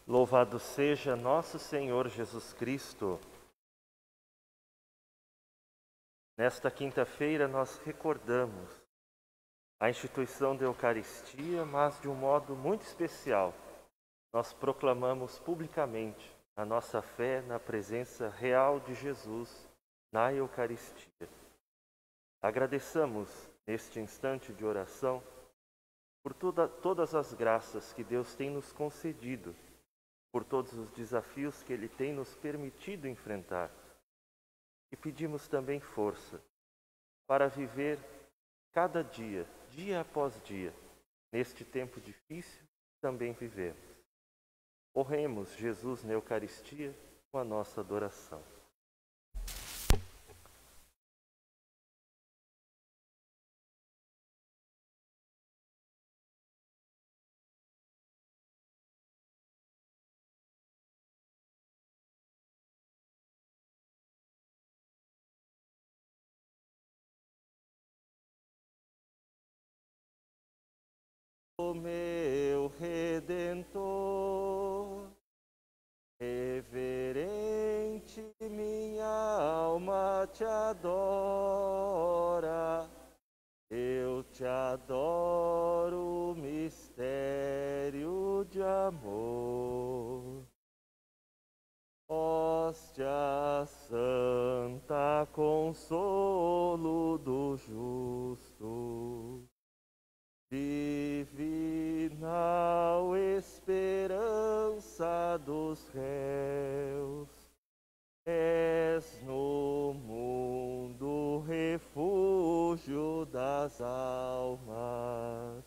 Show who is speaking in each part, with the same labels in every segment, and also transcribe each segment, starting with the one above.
Speaker 1: Louvado seja nosso Senhor Jesus Cristo. Nesta quinta-feira nós recordamos a instituição da Eucaristia, mas de um modo muito especial. Nós proclamamos publicamente a nossa fé na presença real de Jesus na Eucaristia. Agradeçamos neste instante de oração por todas as graças que Deus tem nos concedido, por todos os desafios que Ele tem nos permitido enfrentar. E pedimos também força para viver cada dia, dia após dia, neste tempo difícil, também vivemos. Honremos Jesus na Eucaristia com a nossa adoração. O meu Redentor, reverente minha alma te adora, eu te adoro, mistério de amor. Hóstia santa, consolo do justo, divinal esperança dos réus, és no mundo refúgio das almas,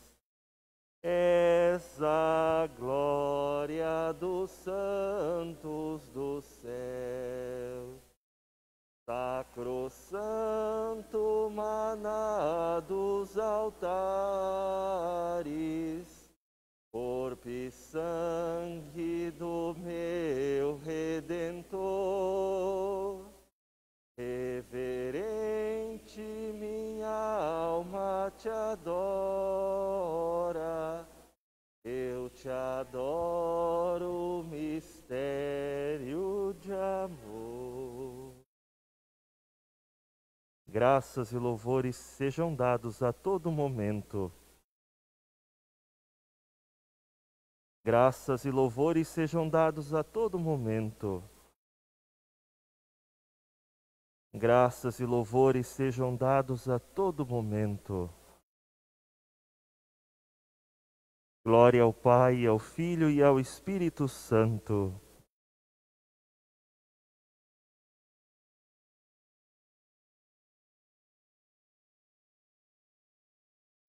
Speaker 1: és a glória dos santos do céu. Sacrosanto maná dos altares, corpo e sangue do meu Redentor, reverente minha alma te adora, eu te adoro, mistério de amor. Graças e louvores sejam dados a todo momento. Graças e louvores sejam dados a todo momento. Graças e louvores sejam dados a todo momento. Glória ao Pai, ao Filho e ao Espírito Santo.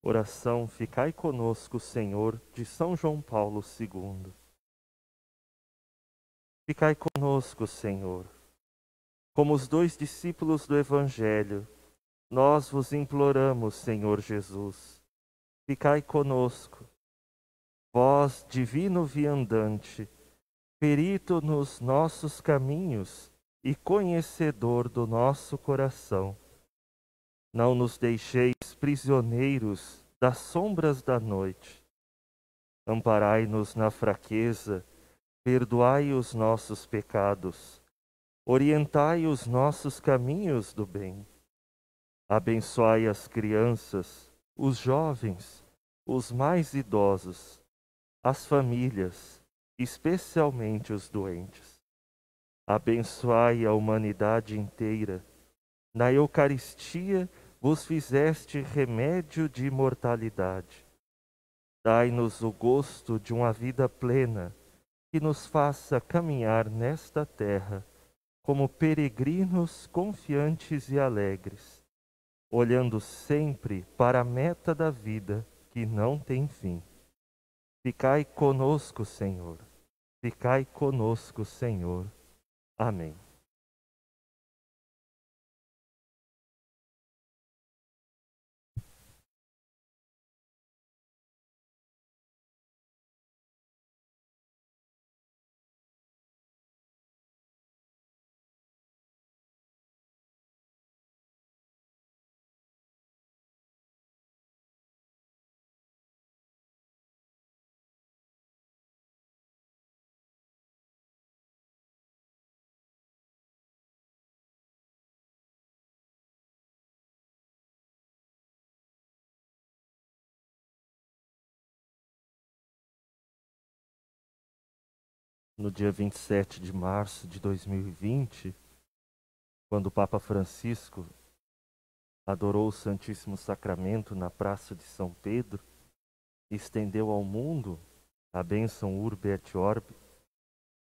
Speaker 1: Oração, ficai conosco, Senhor, de São João Paulo II. Ficai conosco, Senhor. Como os dois discípulos do Evangelho, nós vos imploramos, Senhor Jesus. Ficai conosco. Vós, divino viandante, perito nos nossos caminhos e conhecedor do nosso coração, não nos deixeis prisioneiros das sombras da noite. Amparai-nos na fraqueza, perdoai os nossos pecados, orientai os nossos caminhos do bem. Abençoai as crianças, os jovens, os mais idosos, as famílias, especialmente os doentes. Abençoai a humanidade inteira. Na Eucaristia vos fizeste remédio de imortalidade. Dai-nos o gosto de uma vida plena, que nos faça caminhar nesta terra como peregrinos confiantes e alegres, olhando sempre para a meta da vida que não tem fim. Ficai conosco, Senhor. Ficai conosco, Senhor. Amém. no dia 27 de março de 2020, quando o Papa Francisco adorou o Santíssimo Sacramento na Praça de São Pedro e estendeu ao mundo a bênção Urbi et Orbi,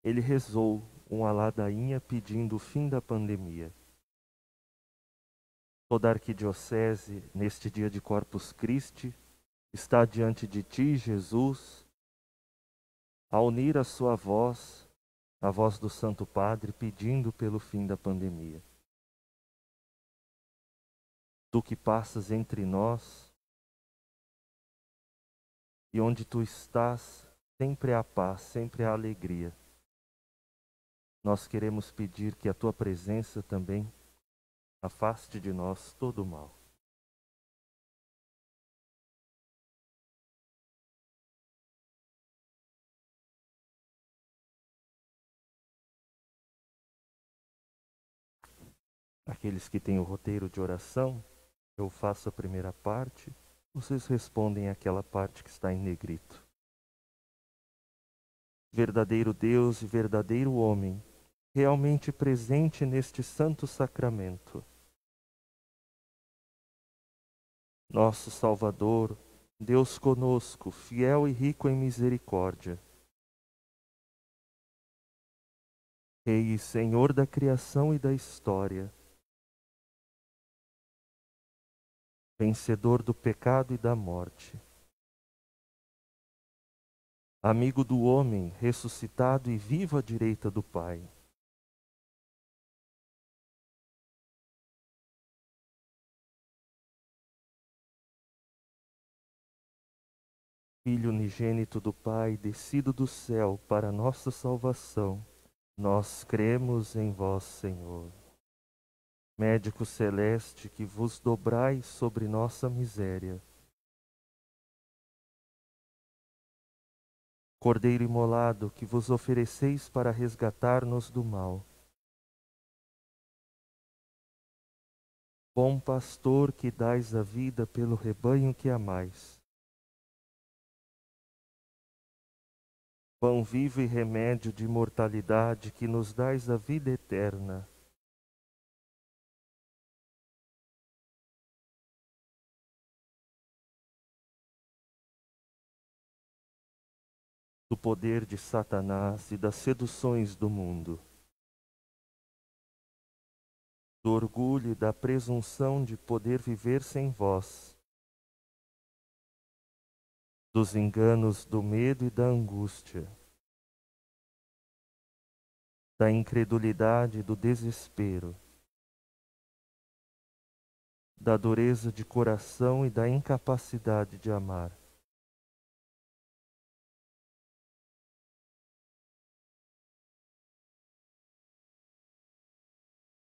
Speaker 1: ele rezou uma ladainha pedindo o fim da pandemia. Toda a arquidiocese, neste dia de Corpus Christi, está diante de ti, Jesus, a unir a sua voz, a voz do Santo Padre, pedindo pelo fim da pandemia. Tu que passas entre nós, e onde tu estás, sempre há paz, sempre há alegria. Nós queremos pedir que a tua presença também afaste de nós todo o mal. Aqueles que têm o roteiro de oração, eu faço a primeira parte, vocês respondem aquela parte que está em negrito. Verdadeiro Deus e verdadeiro homem, realmente presente neste santo sacramento. Nosso Salvador, Deus conosco, fiel e rico em misericórdia. Rei e Senhor da criação e da história. Vencedor do pecado e da morte. Amigo do homem, ressuscitado e vivo à direita do Pai. Filho unigênito do Pai, descido do céu para nossa salvação, nós cremos em vós, Senhor. Médico celeste, que vos dobrais sobre nossa miséria. Cordeiro imolado, que vos ofereceis para resgatar-nos do mal. Bom pastor, que dais a vida pelo rebanho que amais. Pão vivo e remédio de imortalidade, que nos dais a vida eterna. Do poder de Satanás e das seduções do mundo. Do orgulho e da presunção de poder viver sem vós. Dos enganos do medo e da angústia. Da incredulidade e do desespero. Da dureza de coração e da incapacidade de amar.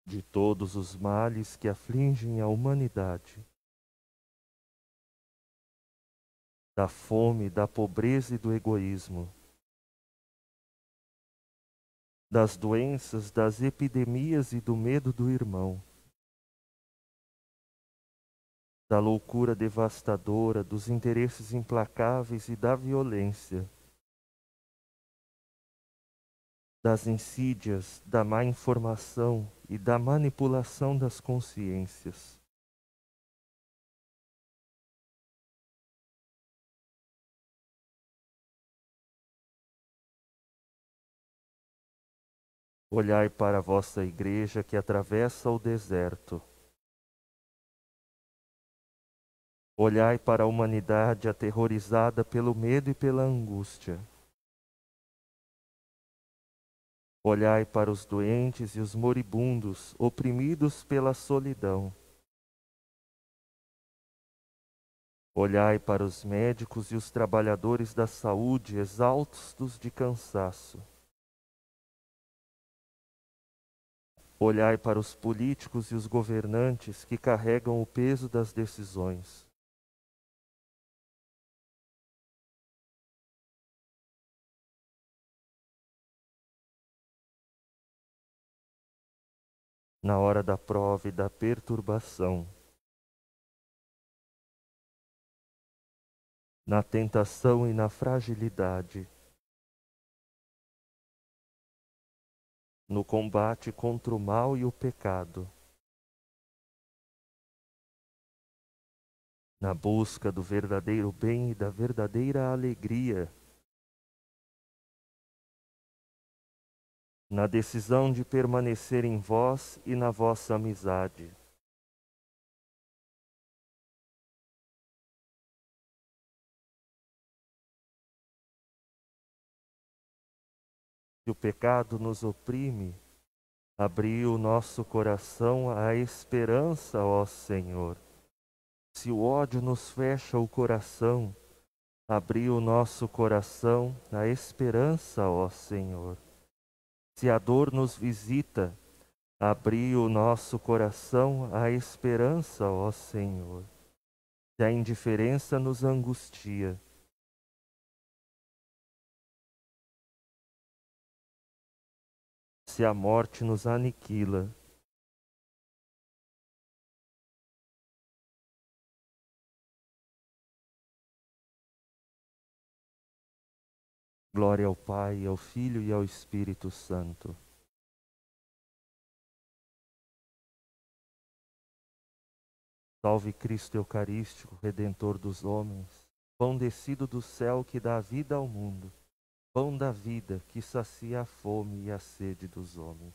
Speaker 1: De todos os males que afligem a humanidade. Da fome, da pobreza e do egoísmo. Das doenças, das epidemias e do medo do irmão. Da loucura devastadora, dos interesses implacáveis e da violência. Das insídias, da má informação e da manipulação das consciências. Olhai para a vossa igreja que atravessa o deserto. Olhai para a humanidade aterrorizada pelo medo e pela angústia. Olhai para os doentes e os moribundos, oprimidos pela solidão. Olhai para os médicos e os trabalhadores da saúde, exaustos de cansaço. Olhai para os políticos e os governantes que carregam o peso das decisões. Na hora da prova e da perturbação, na tentação e na fragilidade, no combate contra o mal e o pecado, na busca do verdadeiro bem e da verdadeira alegria, na decisão de permanecer em vós e na vossa amizade. Se o pecado nos oprime, abri o nosso coração à esperança, ó Senhor. Se o ódio nos fecha o coração, abri o nosso coração à esperança, ó Senhor. Se a dor nos visita, abri o nosso coração à esperança, ó Senhor. Se a indiferença nos angustia, se a morte nos aniquila, glória ao Pai, ao Filho e ao Espírito Santo. Salve Cristo Eucarístico, Redentor dos homens, pão descido do céu que dá vida ao mundo, pão da vida que sacia a fome e a sede dos homens.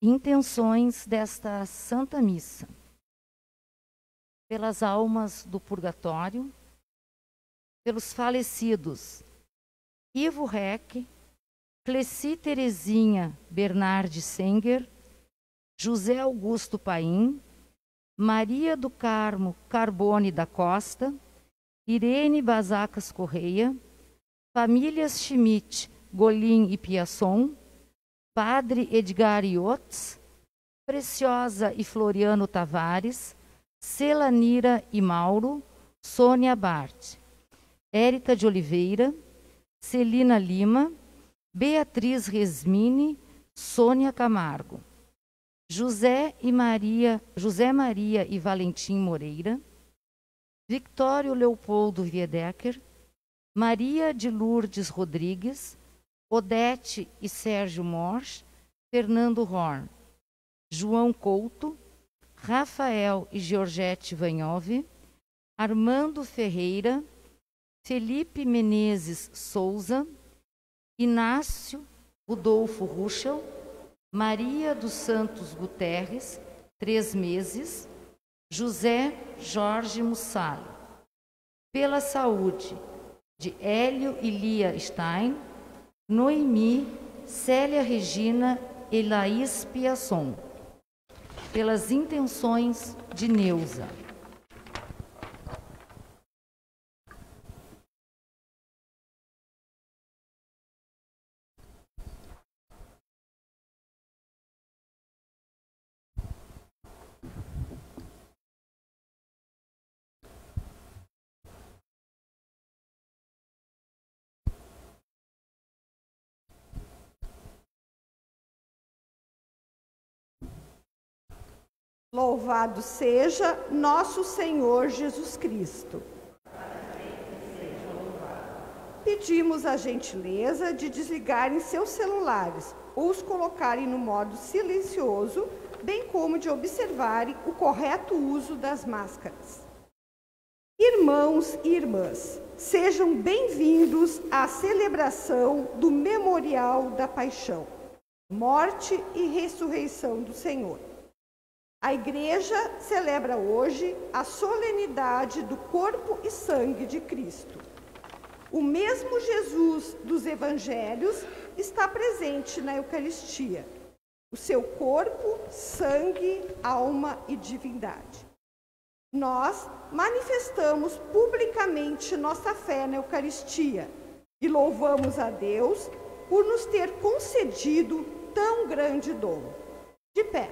Speaker 2: Intenções desta Santa Missa. Pelas almas do purgatório, pelos falecidos Ivo Reck, Cleci Terezinha Bernardi Senger, José Augusto Paim, Maria do Carmo Carbone da Costa, Irene Bazacas Correia, famílias Schmidt, Golim e Piasson, Padre Edgar Iotz, Preciosa e Floriano Tavares, Celanira e Mauro, Sônia Bart, Érita de Oliveira, Celina Lima, Beatriz Resmini, Sônia Camargo, José Maria e Valentim Moreira, Victório Leopoldo Wiedecker, Maria de Lourdes Rodrigues, Odete e Sérgio Morsch, Fernando Horn, João Couto, Rafael e Georgette Vanhove, Armando Ferreira, Felipe Menezes Souza, Inácio Rodolfo Ruschel, Maria dos Santos Guterres, 3 meses, José Jorge Mussalo. Pela saúde de Hélio e Lia Stein, Noemi, Célia Regina e Laís Piasson. Pelas intenções de Neuza.
Speaker 3: Louvado seja nosso Senhor Jesus Cristo. Pedimos a gentileza de desligarem seus celulares ou os colocarem no modo silencioso, bem como de observarem o correto uso das máscaras. Irmãos e irmãs, sejam bem-vindos à celebração do Memorial da Paixão, Morte e Ressurreição do Senhor. A Igreja celebra hoje a solenidade do corpo e sangue de Cristo. O mesmo Jesus dos Evangelhos está presente na Eucaristia. O seu corpo, sangue, alma e divindade. Nós manifestamos publicamente nossa fé na Eucaristia e louvamos a Deus por nos ter concedido tão grande dom. De pé.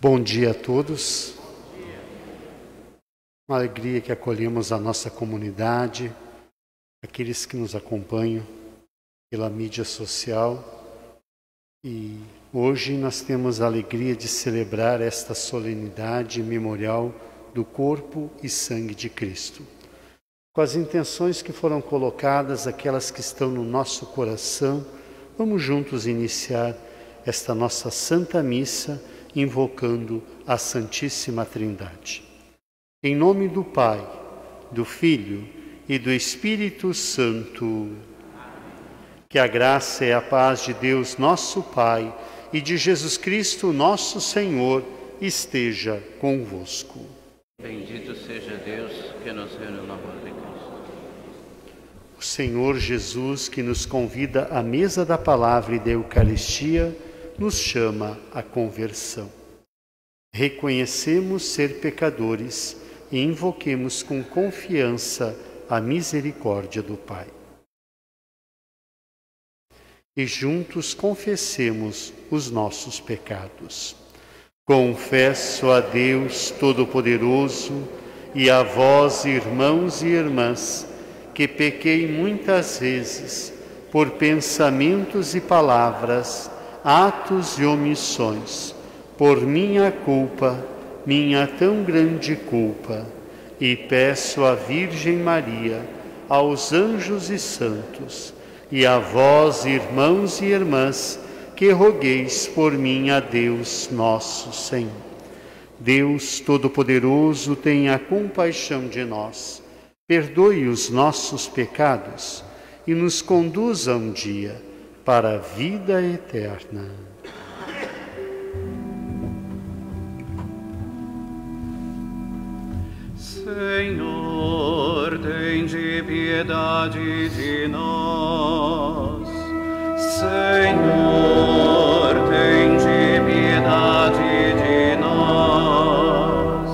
Speaker 4: Bom dia a todos. Uma alegria que acolhemos a nossa comunidade, aqueles que nos acompanham pela mídia social. E hoje nós temos a alegria de celebrar esta solenidade memorial do corpo e sangue de Cristo. Com as intenções que foram colocadas, aquelas que estão no nosso coração, vamos juntos iniciar esta nossa Santa Missa, invocando a Santíssima Trindade. Em nome do Pai, do Filho e do Espírito Santo, que a graça e a paz de Deus, nosso Pai, e de Jesus Cristo, nosso Senhor, esteja convosco.
Speaker 5: Bendito seja Deus que nos reúne na voz de Cristo.
Speaker 4: O Senhor Jesus, que nos convida à mesa da palavra e da Eucaristia, nos chama à conversão. Reconhecemos ser pecadores e invoquemos com confiança a misericórdia do Pai. E juntos confessemos os nossos pecados. Confesso a Deus Todo-Poderoso e a vós, irmãos e irmãs, que pequei muitas vezes por pensamentos e palavras, atos e omissões, por minha culpa, minha tão grande culpa, e peço à Virgem Maria, aos anjos e santos, e a vós, irmãos e irmãs, que rogueis por mim a Deus nosso Senhor. Deus Todo-Poderoso, tenha compaixão de nós, perdoe os nossos pecados e nos conduza um dia para a vida eterna.
Speaker 5: Senhor, tende piedade de nós. Senhor, tende piedade de nós.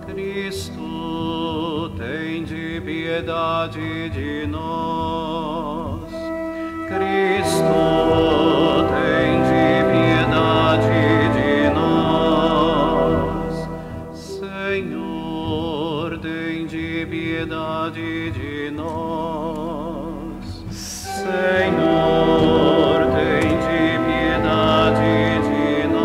Speaker 5: Cristo, tende piedade de nós. Cristo, tende piedade de nós. Senhor, tende piedade de nós. Senhor, tende piedade de nós.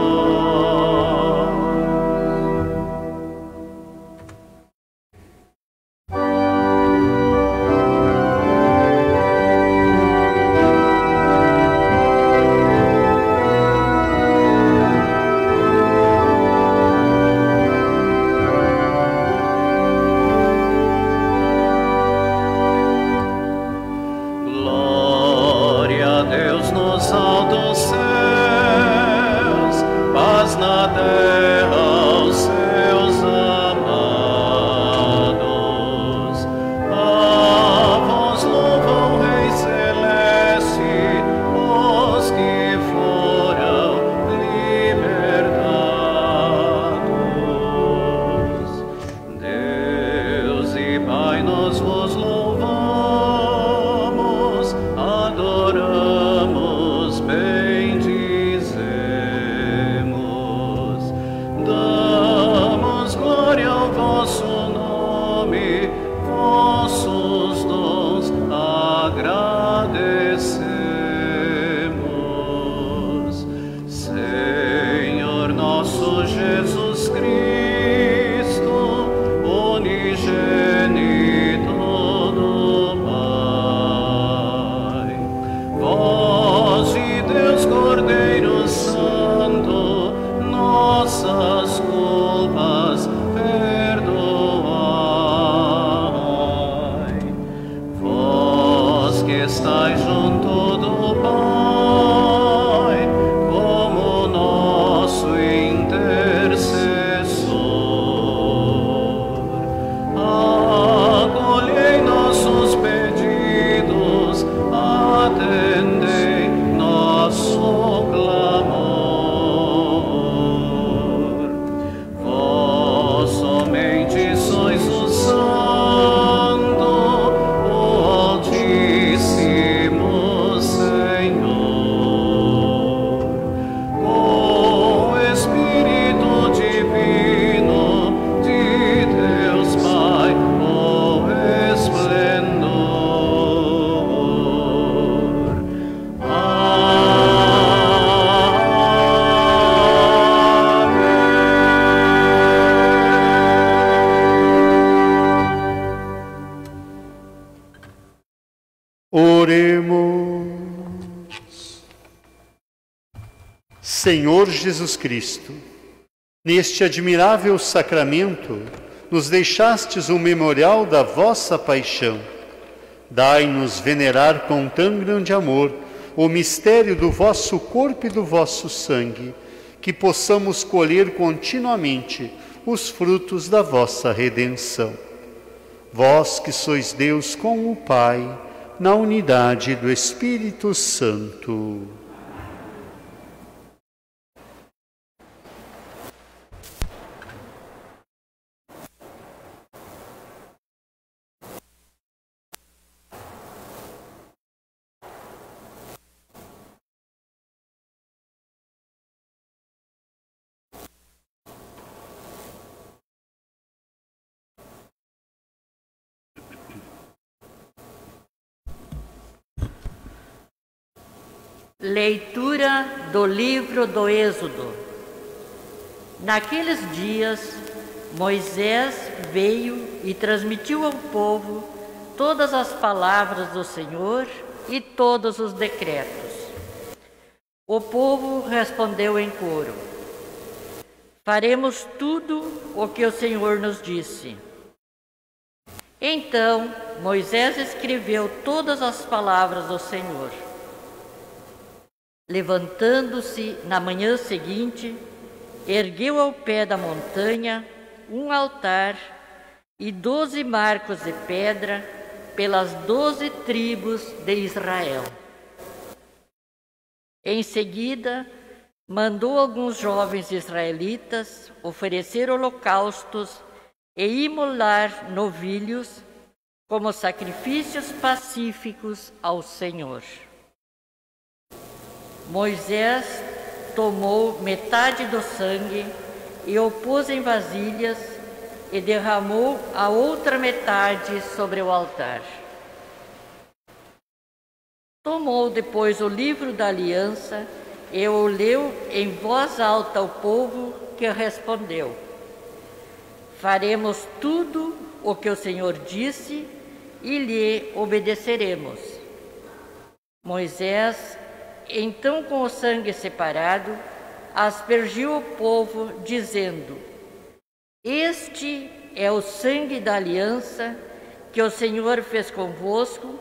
Speaker 4: Oremos. Senhor Jesus Cristo, neste admirável sacramento, nos deixastes um memorial da vossa paixão. Dai-nos venerar com tão grande amor o mistério do vosso corpo e do vosso sangue, que possamos colher continuamente os frutos da vossa redenção. Vós que sois Deus com o Pai, na unidade do Espírito Santo.
Speaker 6: Leitura do livro do Êxodo. Naqueles dias, Moisés veio e transmitiu ao povo todas as palavras do Senhor e todos os decretos. O povo respondeu em coro: faremos tudo o que o Senhor nos disse. Então, Moisés escreveu todas as palavras do Senhor. Levantando-se na manhã seguinte, ergueu ao pé da montanha um altar e 12 marcos de pedra pelas 12 tribos de Israel. Em seguida, mandou alguns jovens israelitas oferecer holocaustos e imolar novilhos como sacrifícios pacíficos ao Senhor. Moisés tomou metade do sangue e o pôs em vasilhas e derramou a outra metade sobre o altar. Tomou depois o livro da aliança e o leu em voz alta ao povo, que respondeu: faremos tudo o que o Senhor disse e lhe obedeceremos. Moisés, então, com o sangue separado, aspergiu o povo, dizendo: este é o sangue da aliança que o Senhor fez convosco,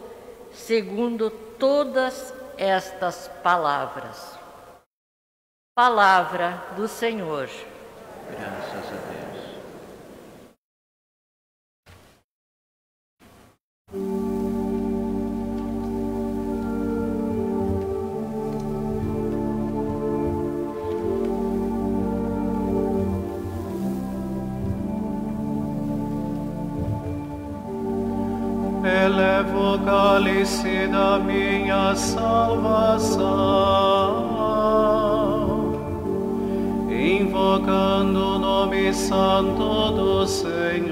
Speaker 6: segundo todas estas palavras. Palavra do Senhor.
Speaker 5: Graças a Deus.
Speaker 7: Elevo o cálice da minha salvação, invocando o nome santo do Senhor.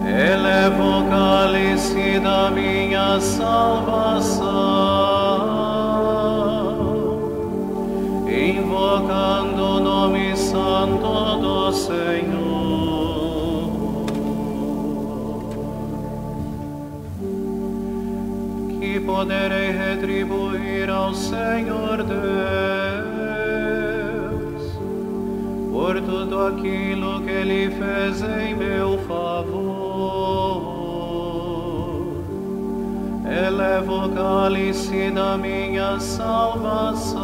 Speaker 7: Elevo o cálice da minha salvação, invocando o nome santo do Senhor. Que poderei retribuir ao Senhor Deus por tudo aquilo que Ele fez em meu favor. Elevo o cálice da minha salvação,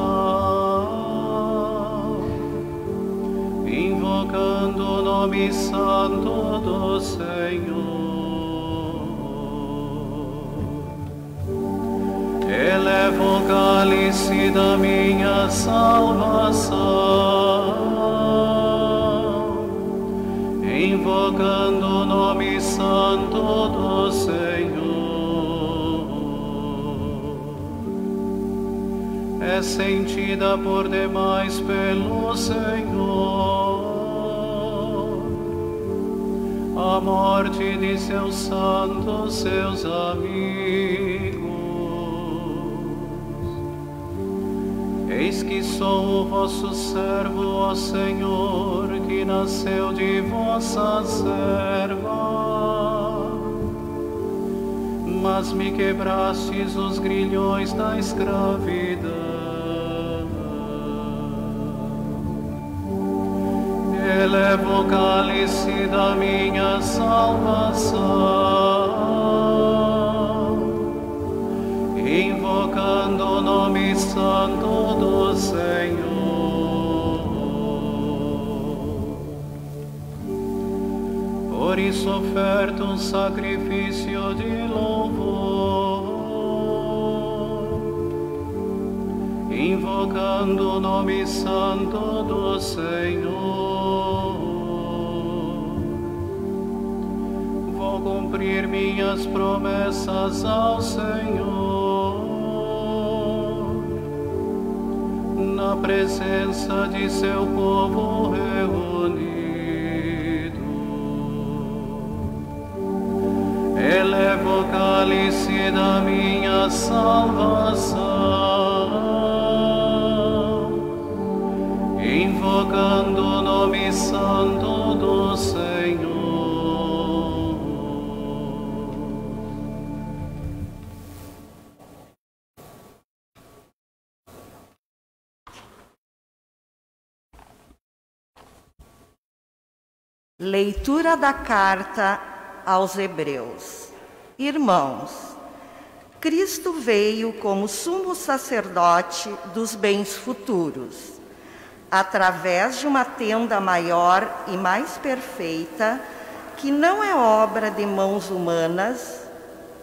Speaker 7: invocando o nome santo do Senhor. Elevo o cálice da minha salvação, invocando o nome santo do Senhor. É sentida por demais pelo Senhor a morte de seus santos, seus amigos. Eis que sou o vosso servo, ó Senhor, que nasceu de vossa serva. mas me quebrastes os grilhões da escravidão. Elevo o cálice da minha salvação, invocando o nome santo do Senhor. Por isso oferto um sacrifício de louvor, invocando o nome santo do Senhor. Vou cumprir minhas promessas ao Senhor, na presença de seu povo reunido. Elevo o cálice da minha salvação, invocando o nome santo do Senhor.
Speaker 8: Leitura da carta aos Hebreus. Irmãos, Cristo veio como sumo sacerdote dos bens futuros, através de uma tenda maior e mais perfeita, que não é obra de mãos humanas,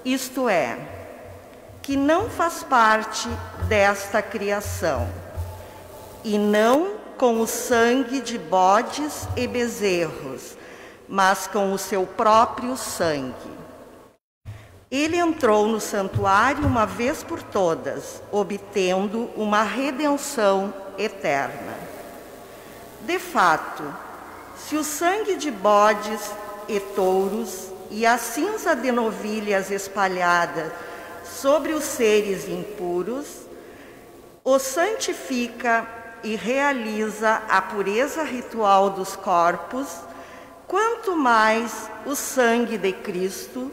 Speaker 8: isto é, que não faz parte desta criação, e não com o sangue de bodes e bezerros, mas com o seu próprio sangue. Ele entrou no santuário uma vez por todas, obtendo uma redenção eterna. De fato, se o sangue de bodes e touros e a cinza de novilhas espalhada sobre os seres impuros os santifica e realiza a pureza ritual dos corpos, quanto mais o sangue de Cristo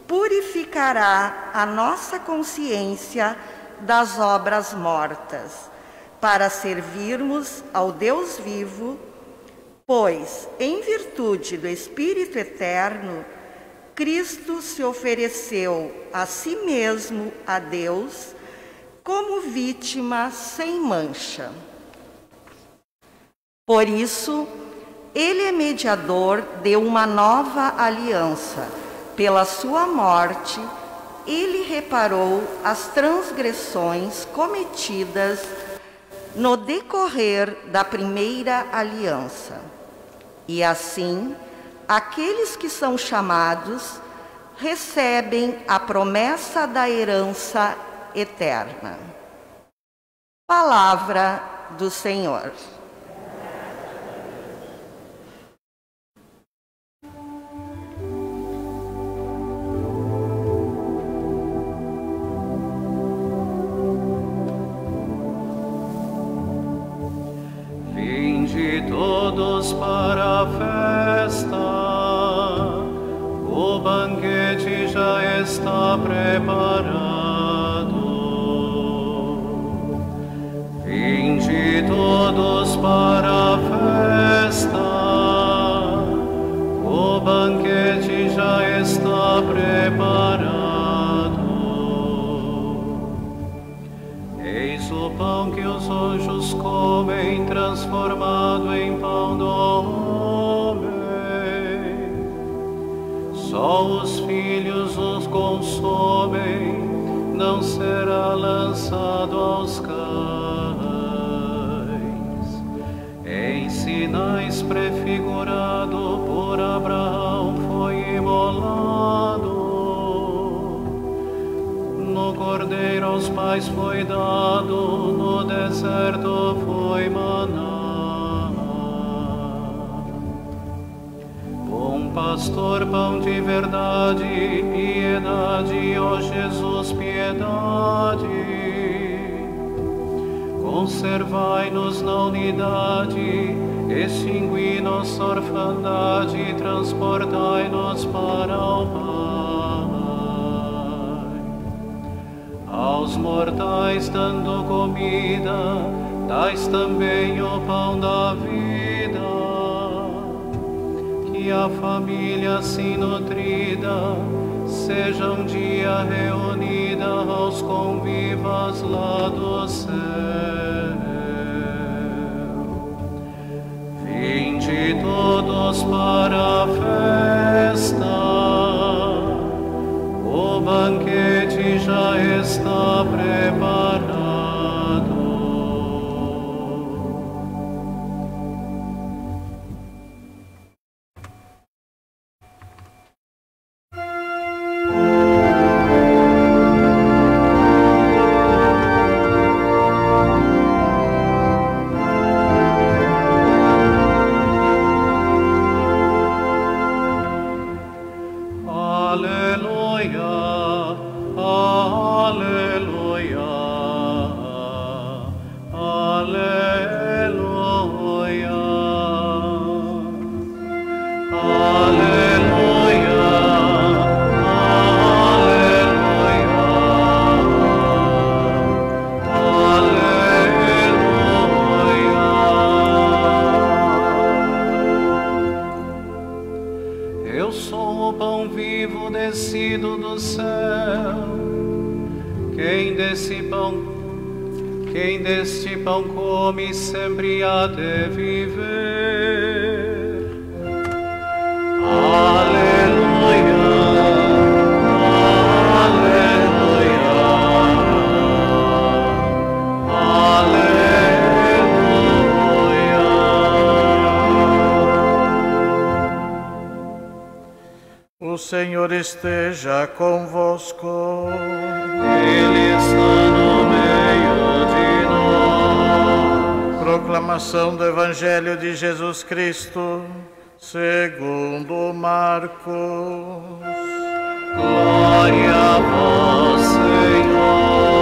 Speaker 8: purificará a nossa consciência das obras mortas, para servirmos ao Deus vivo, pois, em virtude do Espírito eterno, Cristo se ofereceu a si mesmo a Deus como vítima sem mancha. Por isso, ele é mediador de uma nova aliança. Pela sua morte, ele reparou as transgressões cometidas no decorrer da primeira aliança. E assim, aqueles que são chamados recebem a promessa da herança eterna. Palavra do Senhor.
Speaker 7: Todos para a festa, o banquete já está preparado. Vinde todos para a festa, o banquete já está preparado. Eis o pão que os anjos comem, transformado em pão do homem. Só os filhos os consomem, não será lançado aos cães. Em sinais prefigurado por Abraão foi imolado. No cordeiro aos pais foi dado, no deserto foi maná. Bom pastor, pão de verdade, piedade, ó Jesus, piedade. Conservai-nos na unidade, extingui nossa orfandade, transportai-nos para o Pai. Aos mortais dando comida, dais também o pão da vida. Que a família assim nutrida seja um dia reunida aos convivas lá do céu. Vinde todos para a festa, o banquete já está preparado. Quem deste pão come sempre há de viver. Aleluia, aleluia, aleluia.
Speaker 9: O Senhor esteja convosco.
Speaker 7: Ele está no meio de nós.
Speaker 9: Proclamação do Evangelho de Jesus Cristo, segundo Marcos.
Speaker 7: Glória a vós, Senhor.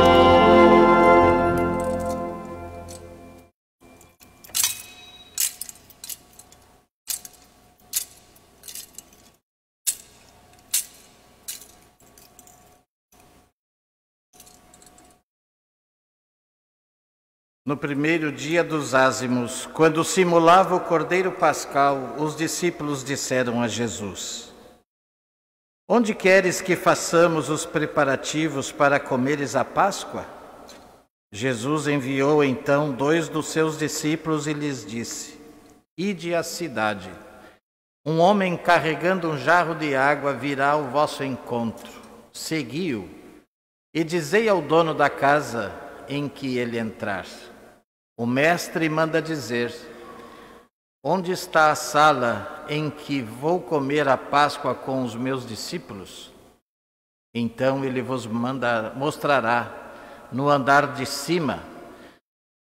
Speaker 9: No primeiro dia dos ázimos, quando simulava o Cordeiro Pascal, os discípulos disseram a Jesus: Onde queres que façamos os preparativos para comeres a Páscoa? Jesus enviou então 2 dos seus discípulos e lhes disse: Ide à cidade. Um homem carregando um jarro de água virá ao vosso encontro. Segui-o e dizei ao dono da casa em que ele entrar: O mestre manda dizer: Onde está a sala em que vou comer a Páscoa com os meus discípulos? Então ele vos mostrará no andar de cima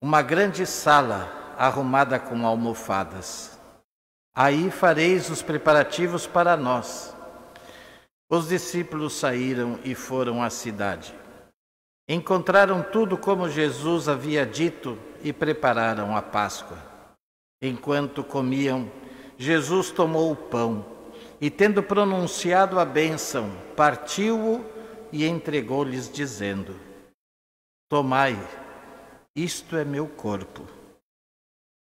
Speaker 9: uma grande sala arrumada com almofadas. Aí fareis os preparativos para nós. Os discípulos saíram e foram à cidade. Encontraram tudo como Jesus havia dito e prepararam a Páscoa. Enquanto comiam, Jesus tomou o pão e, tendo pronunciado a bênção, partiu-o e entregou-lhes, dizendo: Tomai, isto é meu corpo.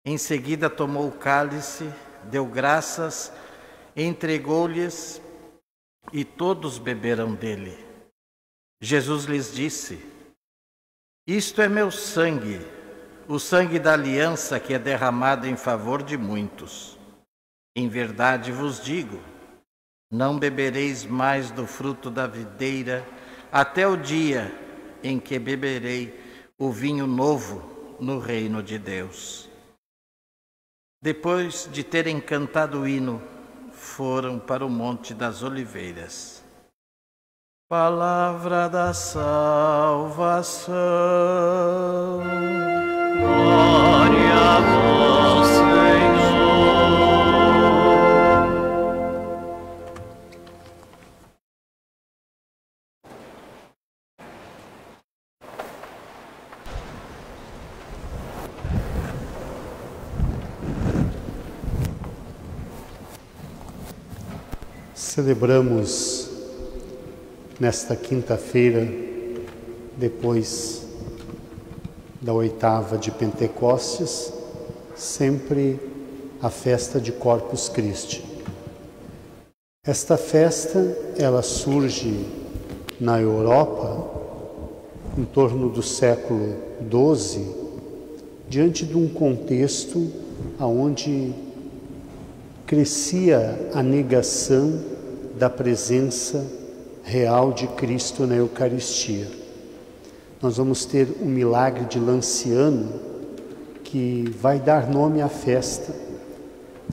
Speaker 9: Em seguida tomou o cálice, deu graças, entregou-lhes e todos beberam dele. Jesus lhes disse: Isto é meu sangue, o sangue da aliança que é derramado em favor de muitos. Em verdade vos digo, não bebereis mais do fruto da videira até o dia em que beberei o vinho novo no reino de Deus. Depois de terem cantado o hino, foram para o Monte das Oliveiras. Palavra da salvação.
Speaker 7: Glória a vós, Senhor.
Speaker 4: Celebramos nesta quinta-feira depois da oitava de Pentecostes, sempre a festa de Corpus Christi. Esta festa, ela surge na Europa em torno do século XII, diante de um contexto onde crescia a negação da presença real de Cristo na Eucaristia. Nós vamos ter o milagre de Lanciano, que vai dar nome à festa,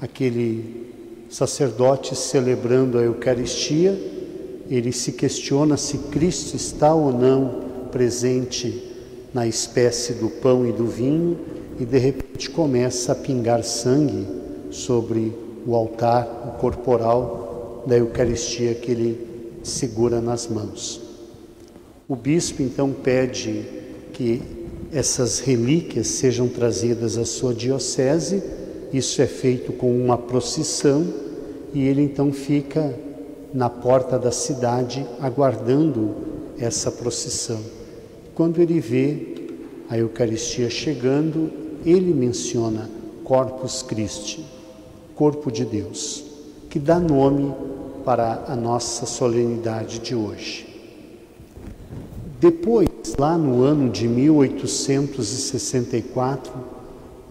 Speaker 4: aquele sacerdote celebrando a Eucaristia, ele se questiona se Cristo está ou não presente na espécie do pão e do vinho, e de repente começa a pingar sangue sobre o altar, o corporal da Eucaristia que ele segura nas mãos. O bispo então pede que essas relíquias sejam trazidas à sua diocese. Isso é feito com uma procissão e ele então fica na porta da cidade aguardando essa procissão. Quando ele vê a Eucaristia chegando, ele menciona Corpus Christi, Corpo de Deus, que dá nome para a nossa solenidade de hoje. Depois, lá no ano de 1864,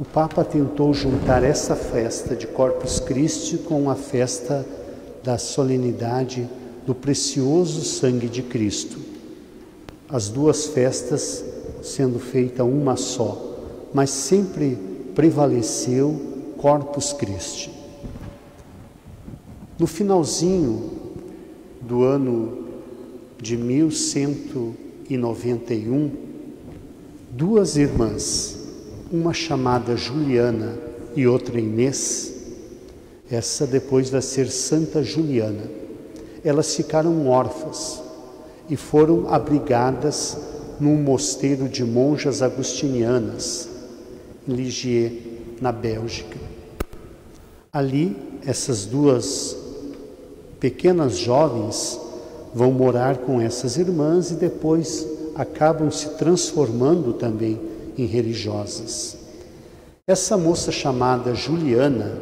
Speaker 4: o Papa tentou juntar essa festa de Corpus Christi com a festa da solenidade do precioso sangue de Cristo. As duas festas sendo feita uma só, mas sempre prevaleceu Corpus Christi. No finalzinho do ano de 1191, duas irmãs, uma chamada Juliana e outra Inês, essa depois vai ser Santa Juliana, elas ficaram órfãs e foram abrigadas num mosteiro de monjas agostinianas, em Ligier, na Bélgica. Ali, essas duas pequenas jovens vão morar com essas irmãs e depois acabam se transformando também em religiosas. Essa moça chamada Juliana,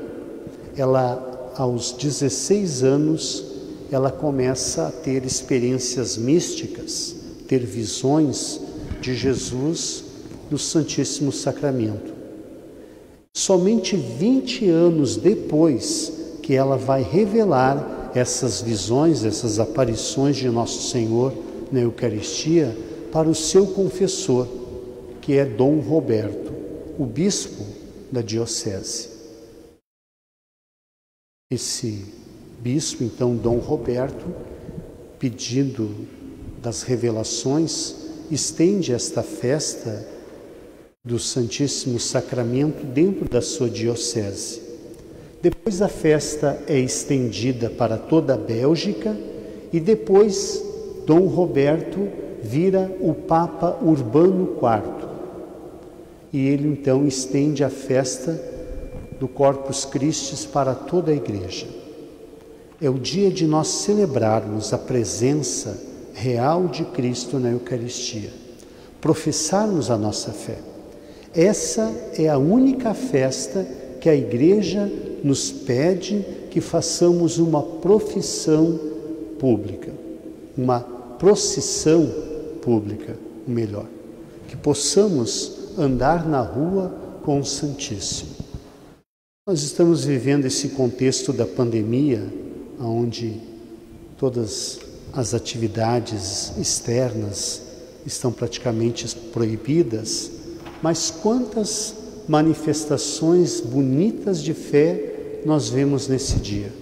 Speaker 4: ela aos 16 anos, ela começa a ter experiências místicas, ter visões de Jesus no Santíssimo Sacramento. Somente 20 anos depois que ela vai revelar essas visões, essas aparições de Nosso Senhor na Eucaristia para o seu confessor, que é Dom Roberto, o bispo da diocese. Esse bispo, então, Dom Roberto, pedindo das revelações, estende esta festa do Santíssimo Sacramento dentro da sua diocese. Depois a festa é estendida para toda a Bélgica e depois Dom Roberto vira o Papa Urbano IV. E ele então estende a festa do Corpus Christi para toda a Igreja. É o dia de nós celebrarmos a presença real de Cristo na Eucaristia, professarmos a nossa fé. Essa é a única festa que a Igreja nos pede que façamos uma profissão pública, uma procissão pública, melhor, que possamos andar na rua com o Santíssimo. Nós estamos vivendo esse contexto da pandemia, onde todas as atividades externas estão praticamente proibidas, mas quantas manifestações bonitas de fé nós vemos nesse dia.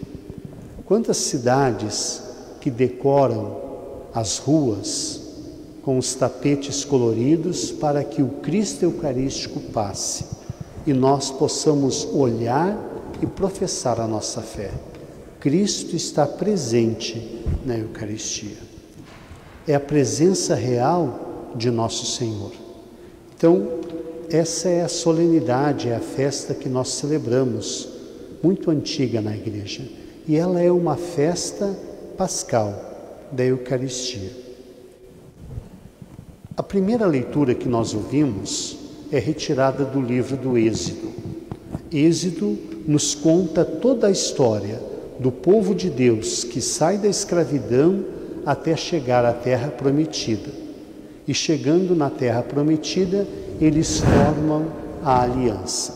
Speaker 4: Quantas cidades que decoram as ruas com os tapetes coloridos para que o Cristo Eucarístico passe e nós possamos olhar e professar a nossa fé. Cristo está presente na Eucaristia. É a presença real de Nosso Senhor. Então, essa é a solenidade, é a festa que nós celebramos, muito antiga na Igreja. E ela é uma festa pascal da Eucaristia. A primeira leitura que nós ouvimos é retirada do livro do Êxodo. Êxodo nos conta toda a história do povo de Deus que sai da escravidão até chegar à Terra Prometida. E chegando na Terra Prometida, eles formam a aliança.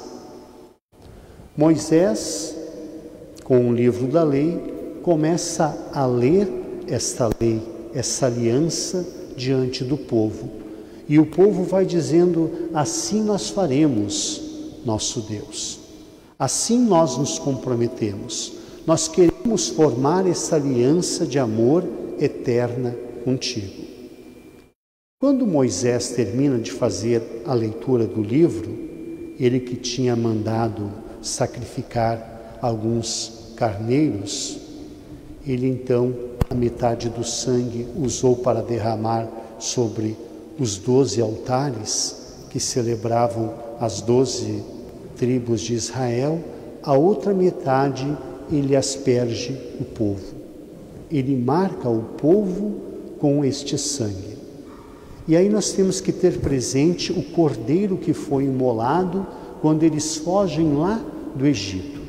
Speaker 4: Moisés, com o livro da lei, começa a ler esta lei, essa aliança diante do povo. E o povo vai dizendo: assim nós faremos, nosso Deus. Assim nós nos comprometemos. Nós queremos formar essa aliança de amor eterna contigo. Quando Moisés termina de fazer a leitura do livro, ele que tinha mandado sacrificar alguns carneiros, ele então, a metade do sangue, usou para derramar sobre os 12 altares que celebravam as 12 tribos de Israel. A outra metade ele asperge o povo. Ele marca o povo com este sangue. E aí nós temos que ter presente o cordeiro que foi imolado quando eles fogem lá do Egito.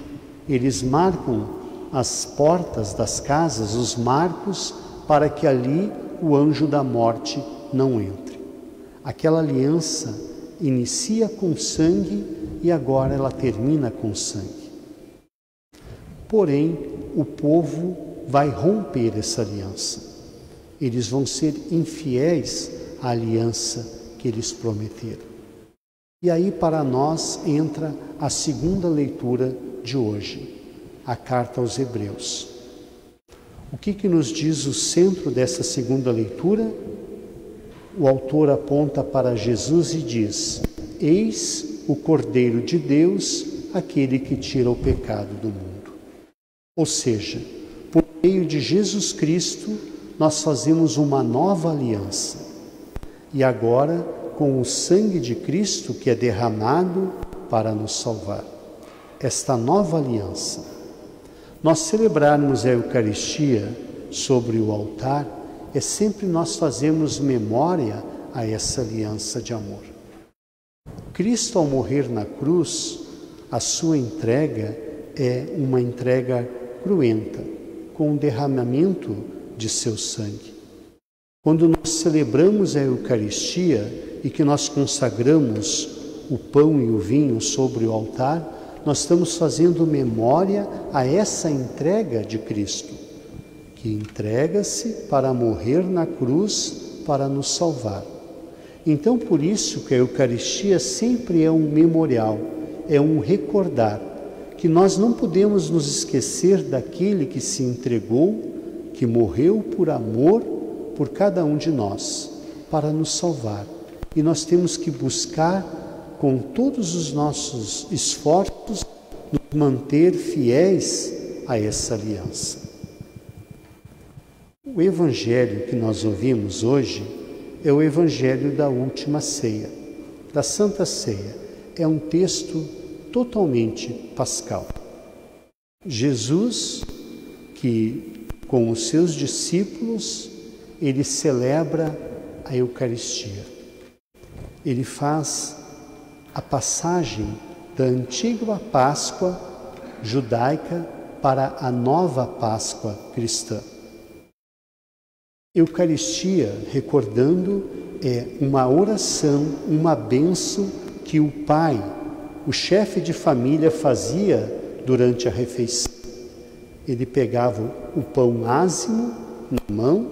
Speaker 4: Eles marcam as portas das casas, os marcos, para que ali o anjo da morte não entre. Aquela aliança inicia com sangue e agora ela termina com sangue. Porém, o povo vai romper essa aliança. Eles vão ser infiéis à aliança que eles prometeram. E aí para nós entra a segunda leitura de hoje, a carta aos Hebreus. O que nos diz o centro dessa segunda leitura? O autor aponta para Jesus e diz: eis o Cordeiro de Deus, aquele que tira o pecado do mundo. Ou seja, por meio de Jesus Cristo, nós fazemos uma nova aliança. E agora, com o sangue de Cristo que é derramado para nos salvar. Esta nova aliança. Nós celebrarmos a Eucaristia sobre o altar é sempre nós fazermos memória a essa aliança de amor. Cristo, ao morrer na cruz, a sua entrega é uma entrega cruenta, com o derramamento de seu sangue. Quando nós celebramos a Eucaristia e que nós consagramos o pão e o vinho sobre o altar, nós estamos fazendo memória a essa entrega de Cristo, que entrega-se para morrer na cruz para nos salvar. Então, por isso que a Eucaristia sempre é um memorial, é um recordar, que nós não podemos nos esquecer daquele que se entregou, que morreu por amor por cada um de nós, para nos salvar. E nós temos que buscar, com todos os nossos esforços, nos manter fiéis a essa aliança. O Evangelho que nós ouvimos hoje é o Evangelho da última ceia, da Santa Ceia. É um texto totalmente pascal. Jesus, que com os seus discípulos, ele celebra a Eucaristia. Ele faz a passagem da antiga Páscoa judaica para a nova Páscoa cristã. Eucaristia, recordando, é uma oração, uma bênção que o pai, o chefe de família, fazia durante a refeição. Ele pegava o pão ázimo na mão,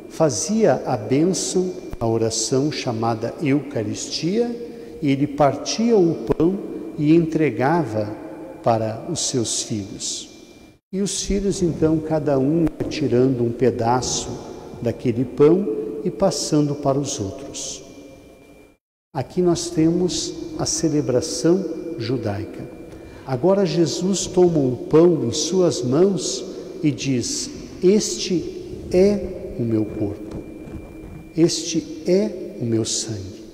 Speaker 4: fazia a bênção, a oração chamada Eucaristia, e ele partia o pão e entregava para os seus filhos. E os filhos, então, cada um ia tirando um pedaço daquele pão e passando para os outros. Aqui nós temos a celebração judaica. Agora Jesus toma o pão em suas mãos e diz: este é o meu corpo, este é o meu sangue.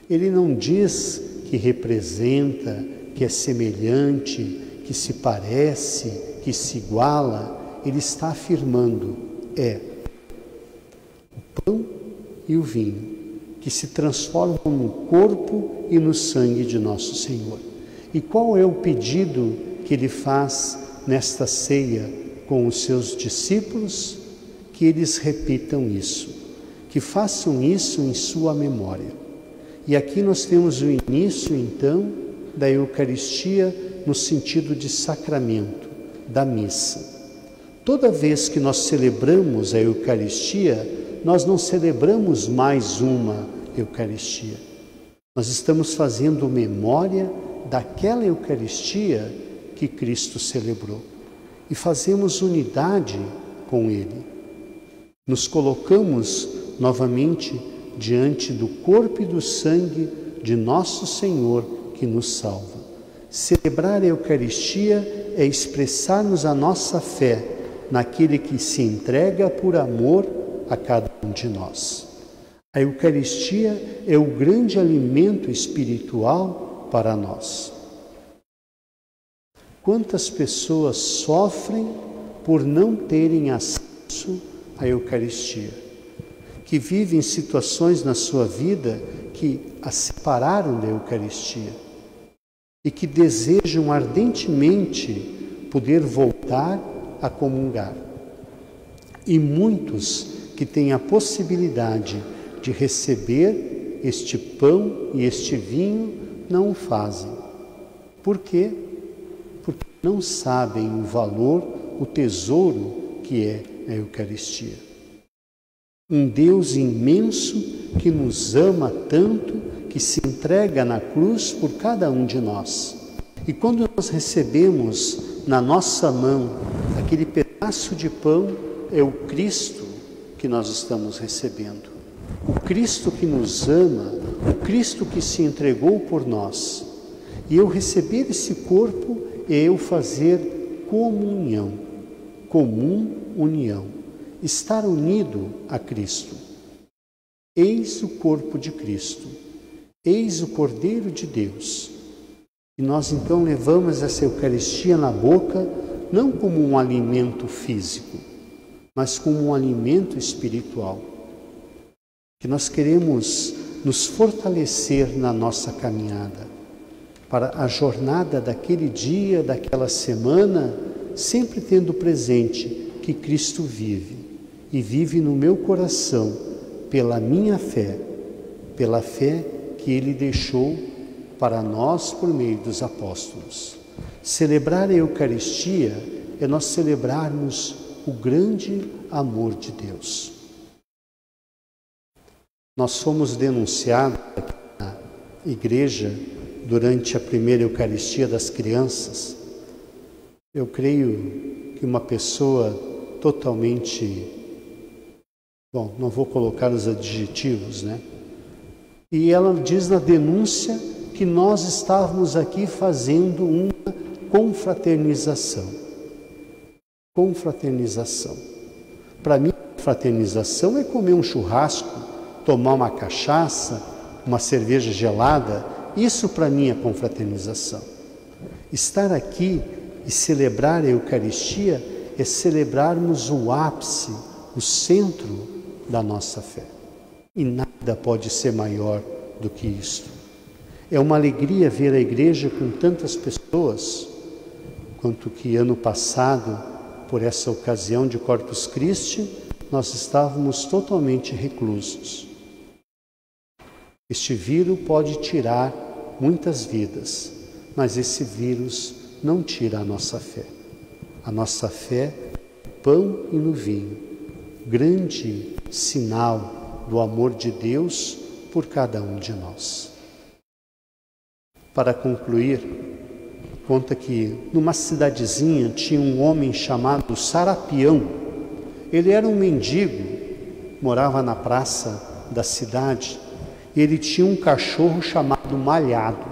Speaker 4: Ele não diz que representa, que é semelhante, que se parece, que se iguala. Ele está afirmando: é o pão e o vinho que se transformam no corpo e no sangue de nosso Senhor. E qual é o pedido que ele faz nesta ceia com os seus discípulos? Que eles repitam isso, que façam isso em sua memória. E aqui nós temos o início, então, da Eucaristia no sentido de sacramento, da missa. Toda vez que nós celebramos a Eucaristia, nós não celebramos mais uma Eucaristia. Nós estamos fazendo memória daquela Eucaristia que Cristo celebrou e fazemos unidade com Ele. Nos colocamos novamente diante do corpo e do sangue de nosso Senhor que nos salva. Celebrar a Eucaristia é expressarmos a nossa fé naquele que se entrega por amor a cada um de nós. A Eucaristia é o grande alimento espiritual para nós. Quantas pessoas sofrem por não terem acesso à Eucaristia, que vivem situações na sua vida que as separaram da Eucaristia e que desejam ardentemente poder voltar a comungar. E muitos que têm a possibilidade de receber este pão e este vinho não o fazem. Por quê? Porque não sabem o valor, o tesouro que é a Eucaristia. Um Deus imenso que nos ama tanto, que se entrega na cruz por cada um de nós. E quando nós recebemos na nossa mão aquele pedaço de pão, é o Cristo que nós estamos recebendo. O Cristo que nos ama, o Cristo que se entregou por nós. E eu receber esse corpo é eu fazer comunhão, comum união, estar unido a Cristo. Eis o corpo de Cristo, eis o Cordeiro de Deus. E nós então levamos essa Eucaristia na boca, não como um alimento físico, mas como um alimento espiritual. Que nós queremos nos fortalecer na nossa caminhada, para a jornada daquele dia, daquela semana, sempre tendo presente que Cristo vive, e vive no meu coração, pela minha fé, pela fé que Ele deixou para nós por meio dos apóstolos. Celebrar a Eucaristia é nós celebrarmos o grande amor de Deus. Nós fomos denunciados aqui na igreja durante a primeira Eucaristia das crianças. Eu creio que uma pessoa totalmente, bom, não vou colocar os adjetivos, né? E ela diz na denúncia que nós estávamos aqui fazendo uma confraternização. Confraternização. Para mim, fraternização é comer um churrasco, tomar uma cachaça, uma cerveja gelada. Isso para mim é confraternização. Estar aqui e celebrar a Eucaristia é celebrarmos o ápice, o centro da nossa fé. E nada pode ser maior do que isto. É uma alegria ver a igreja com tantas pessoas, quanto que ano passado, por essa ocasião de Corpus Christi, nós estávamos totalmente reclusos. Este vírus pode tirar muitas vidas, mas esse vírus não tira a nossa fé. A nossa fé no pão e no vinho, grande sinal do amor de Deus por cada um de nós. Para concluir, conta que numa cidadezinha tinha um homem chamado Sarapião. Ele era um mendigo, morava na praça da cidade, e ele tinha um cachorro chamado Malhado.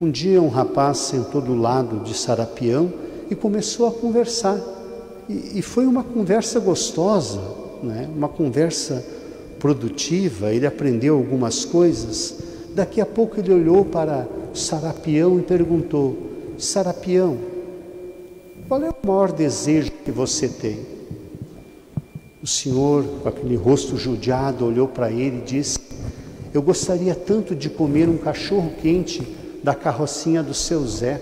Speaker 4: Um dia um rapaz sentou do lado de Sarapião e começou a conversar. E foi uma conversa gostosa, né? Uma conversa produtiva, ele aprendeu algumas coisas. Daqui a pouco ele olhou para Sarapião e perguntou: Sarapião, qual é o maior desejo que você tem? O Senhor, com aquele rosto judiado, olhou para ele e disse: eu gostaria tanto de comer um cachorro quente da carrocinha do seu Zé.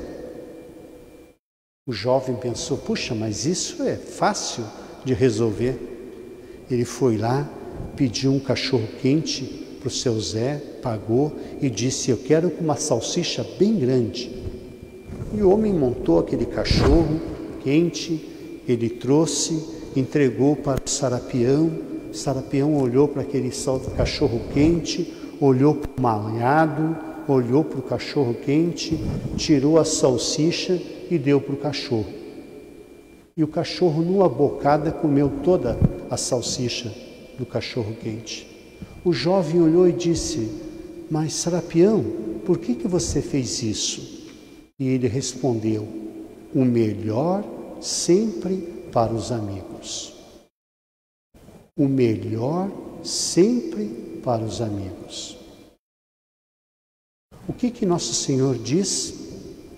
Speaker 4: O jovem pensou: puxa, mas isso é fácil de resolver. Ele foi lá, pediu um cachorro quente para o seu Zé, pagou e disse: eu quero com uma salsicha bem grande. E o homem montou aquele cachorro quente, ele trouxe, entregou para o Sarapião. O Sarapião olhou para aquele cachorro quente, olhou para o malhado, olhou para o cachorro quente, tirou a salsicha e deu para o cachorro. E o cachorro, numa bocada, comeu toda a salsicha do cachorro quente. O jovem olhou e disse: mas Sarapião, por que você fez isso? E ele respondeu: o melhor sempre para os amigos. O melhor sempre para os amigos. O que nosso Senhor diz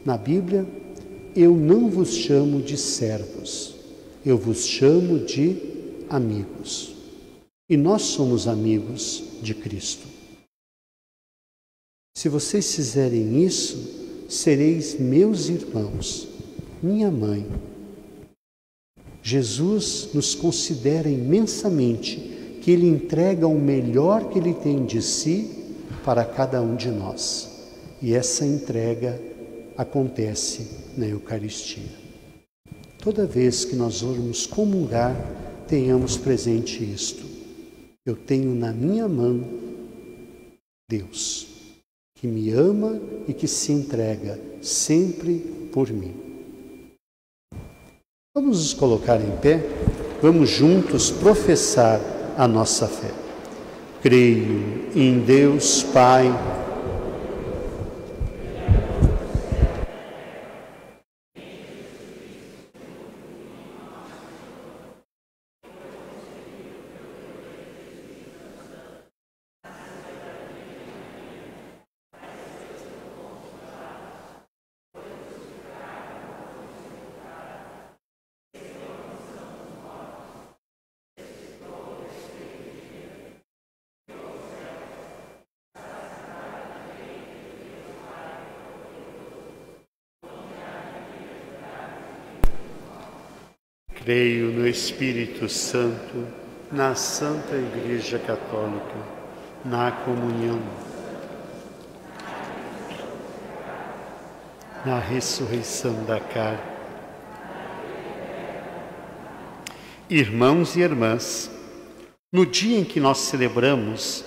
Speaker 4: na Bíblia? Eu não vos chamo de servos, eu vos chamo de amigos. E nós somos amigos de Cristo. Se vocês fizerem isso, sereis meus irmãos, minha mãe. Jesus nos considera imensamente que Ele entrega o melhor que Ele tem de si para cada um de nós. E essa entrega acontece na Eucaristia. Toda vez que nós formos comungar, tenhamos presente isto. Eu tenho na minha mão Deus, que me ama e que se entrega sempre por mim. Vamos nos colocar em pé, vamos juntos professar a nossa fé. Creio em Deus Pai, creio no Espírito Santo, na Santa Igreja Católica, na comunhão, na ressurreição da carne. Irmãos e irmãs, no dia em que nós celebramos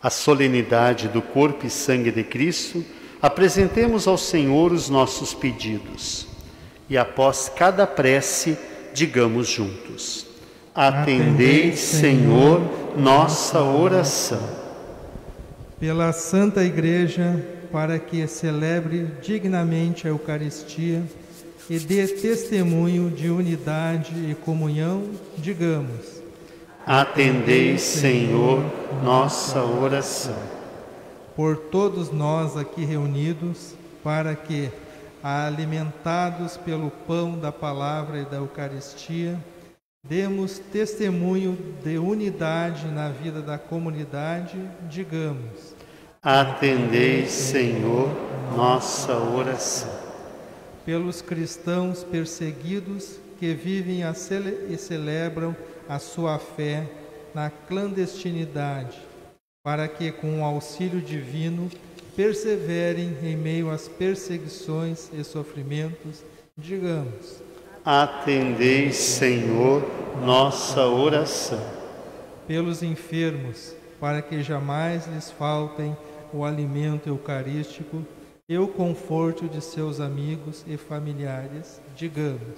Speaker 4: a solenidade do corpo e sangue de Cristo, apresentemos ao Senhor os nossos pedidos. E após cada prece, digamos juntos: atendei, Senhor, nossa oração.
Speaker 10: Pela Santa Igreja, para que celebre dignamente a Eucaristia e dê testemunho de unidade e comunhão, digamos:
Speaker 4: atendei, Senhor, nossa oração.
Speaker 10: Por todos nós aqui reunidos, para que, alimentados pelo pão da palavra e da Eucaristia, demos testemunho de unidade na vida da comunidade, digamos:
Speaker 4: atendei, Senhor, nossa oração.
Speaker 10: Pelos cristãos perseguidos que vivem e celebram a sua fé na clandestinidade, para que, com o auxílio divino, perseverem em meio às perseguições e sofrimentos, digamos:
Speaker 4: atendei, Senhor, nossa oração.
Speaker 10: Pelos enfermos, para que jamais lhes faltem o alimento eucarístico e o conforto de seus amigos e familiares, digamos: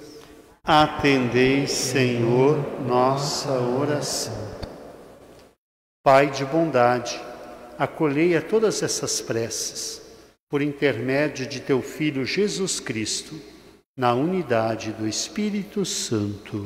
Speaker 4: atendei, Senhor, nossa oração. Pai de bondade, acolhei a todas essas preces, por intermédio de teu Filho Jesus Cristo, na unidade do Espírito Santo.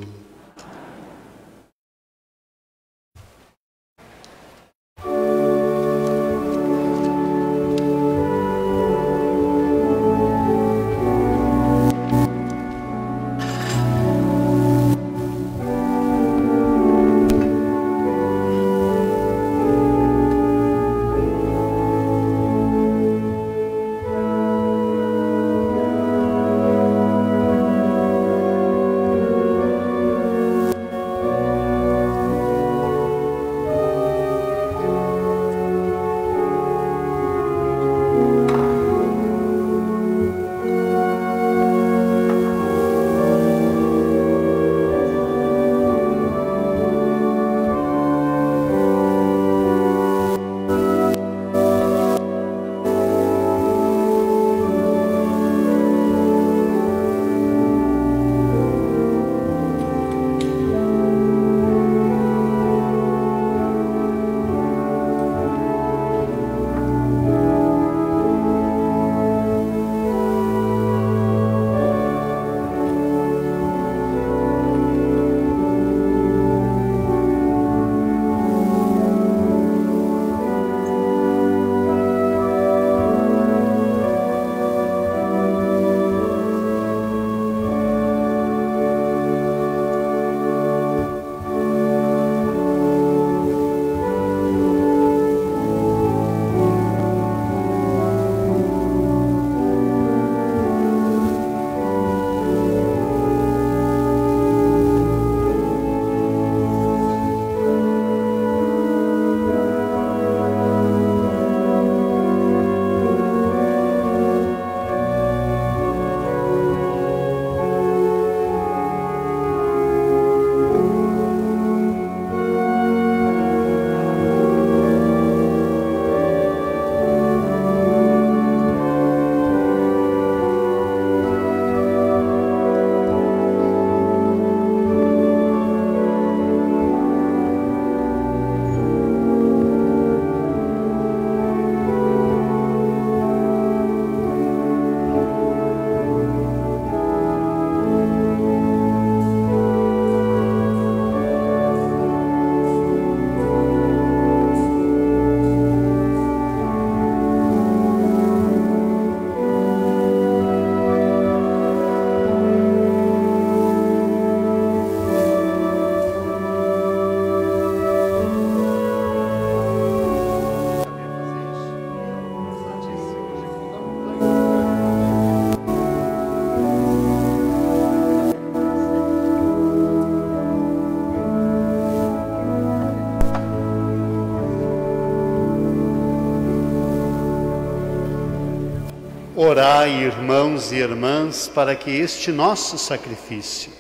Speaker 4: orai, irmãos e irmãs, para que este nosso sacrifício,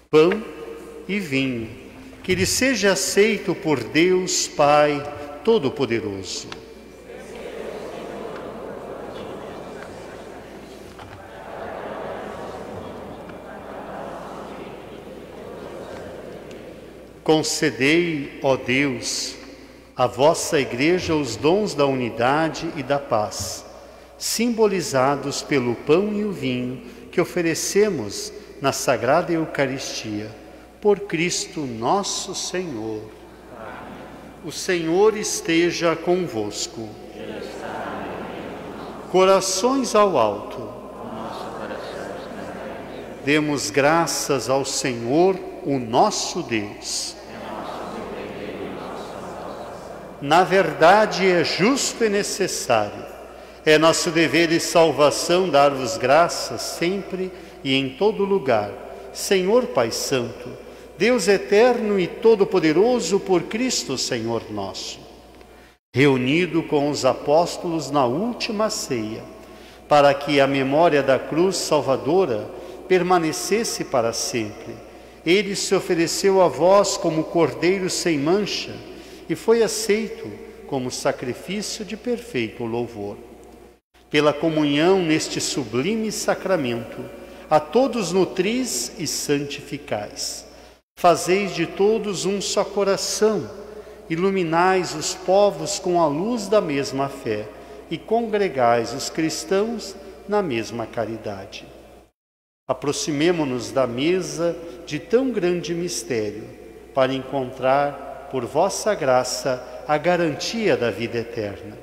Speaker 4: pão e vinho, que lhe seja aceito por Deus Pai Todo-Poderoso. Concedei, ó Deus, à vossa Igreja os dons da unidade e da paz, simbolizados pelo pão e o vinho que oferecemos na Sagrada Eucaristia, por Cristo nosso Senhor. O Senhor esteja convosco. Corações ao alto. Demos graças ao Senhor, o nosso Deus. Na verdade, é justo e necessário. É nosso dever e salvação dar-vos graças sempre e em todo lugar. Senhor Pai Santo, Deus eterno e todo-poderoso, por Cristo Senhor nosso. Reunido com os apóstolos na última ceia, para que a memória da cruz salvadora permanecesse para sempre, ele se ofereceu a vós como cordeiro sem mancha e foi aceito como sacrifício de perfeito louvor. Pela comunhão neste sublime sacramento, a todos nutris e santificais. Fazeis de todos um só coração, iluminais os povos com a luz da mesma fé e congregais os cristãos na mesma caridade. Aproximemo-nos da mesa de tão grande mistério, para encontrar, por vossa graça, a garantia da vida eterna.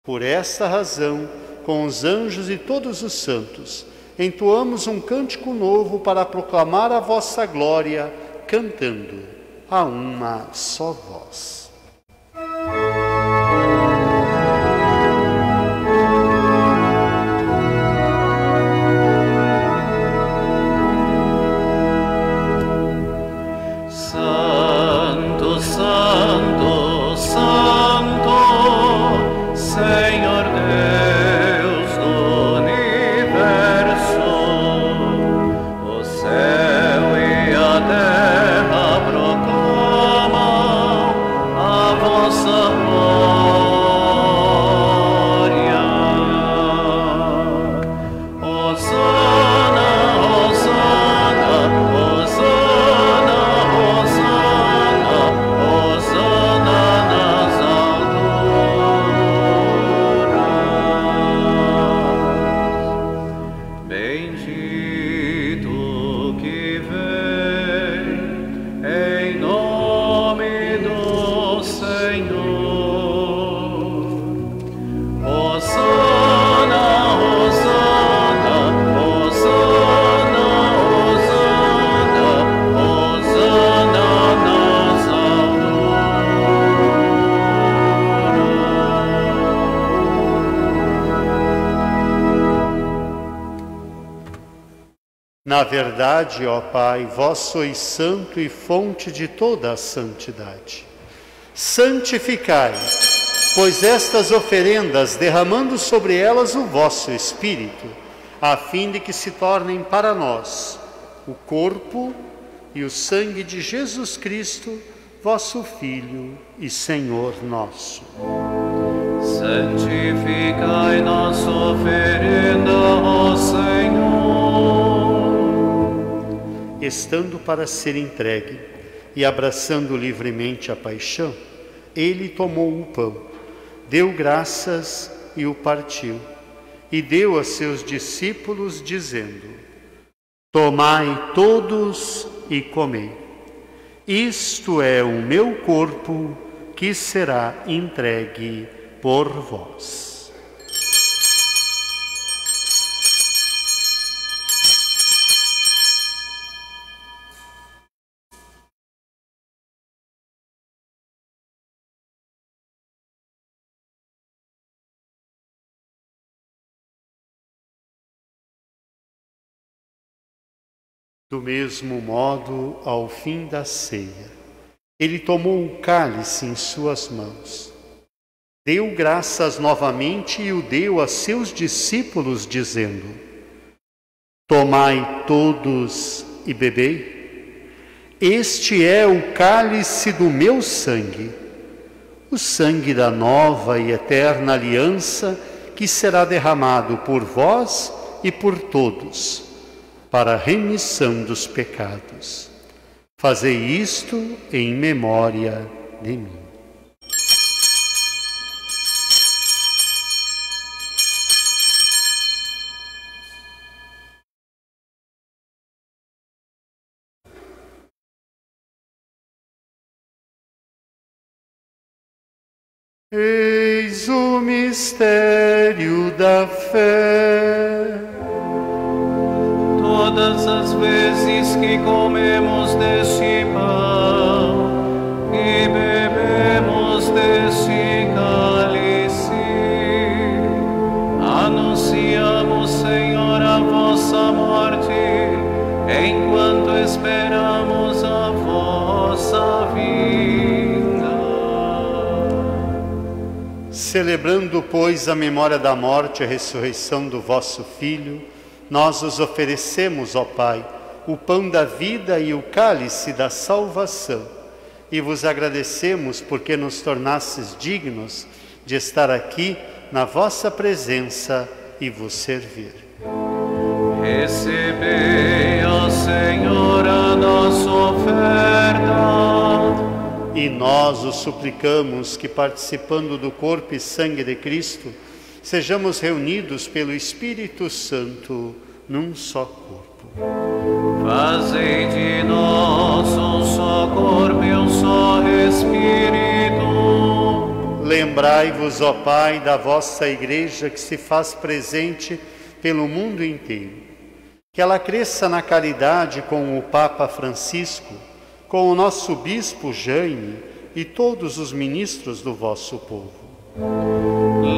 Speaker 4: Por esta razão, com os anjos e todos os santos, entoamos um cântico novo para proclamar a vossa glória, cantando a uma só voz. Na verdade, ó Pai, vós sois santo e fonte de toda a santidade. Santificai, pois estas oferendas, derramando sobre elas o vosso Espírito, a fim de que se tornem para nós o corpo e o sangue de Jesus Cristo, vosso Filho e Senhor nosso.
Speaker 7: Santificai nossa oferenda, ó Senhor.
Speaker 4: Estando para ser entregue e abraçando livremente a paixão, ele tomou o pão, deu graças e o partiu, e deu a seus discípulos, dizendo: Tomai todos e comei. Isto é o meu corpo, que será entregue por vós. Do mesmo modo, ao fim da ceia, ele tomou o cálice em suas mãos deu graças novamente e o deu a seus discípulos, dizendo: Tomai todos e bebei. Este é o cálice do meu sangue, o sangue da nova e eterna aliança, que será derramado por vós e por todos, para a remissão dos pecados. Fazei isto em memória de mim. Eis o mistério da fé.
Speaker 7: Todas as vezes que comemos deste pão e bebemos deste cálice, anunciamos, Senhor, a vossa morte, enquanto esperamos a vossa vinda.
Speaker 4: Celebrando, pois, a memória da morte e a ressurreição do vosso Filho, nós os oferecemos, ó Pai, o pão da vida e o cálice da salvação, e vos agradecemos porque nos tornastes dignos de estar aqui na vossa presença e vos servir.
Speaker 7: Recebei, ó Senhor, a nossa oferta.
Speaker 4: E nós os suplicamos que, participando do corpo e sangue de Cristo, sejamos reunidos pelo Espírito Santo num só corpo.
Speaker 7: Fazei de nós um só corpo e um só Espírito.
Speaker 4: Lembrai-vos, ó Pai, da vossa Igreja que se faz presente pelo mundo inteiro. Que ela cresça na caridade com o Papa Francisco, com o nosso Bispo Jaime e todos os ministros do vosso povo.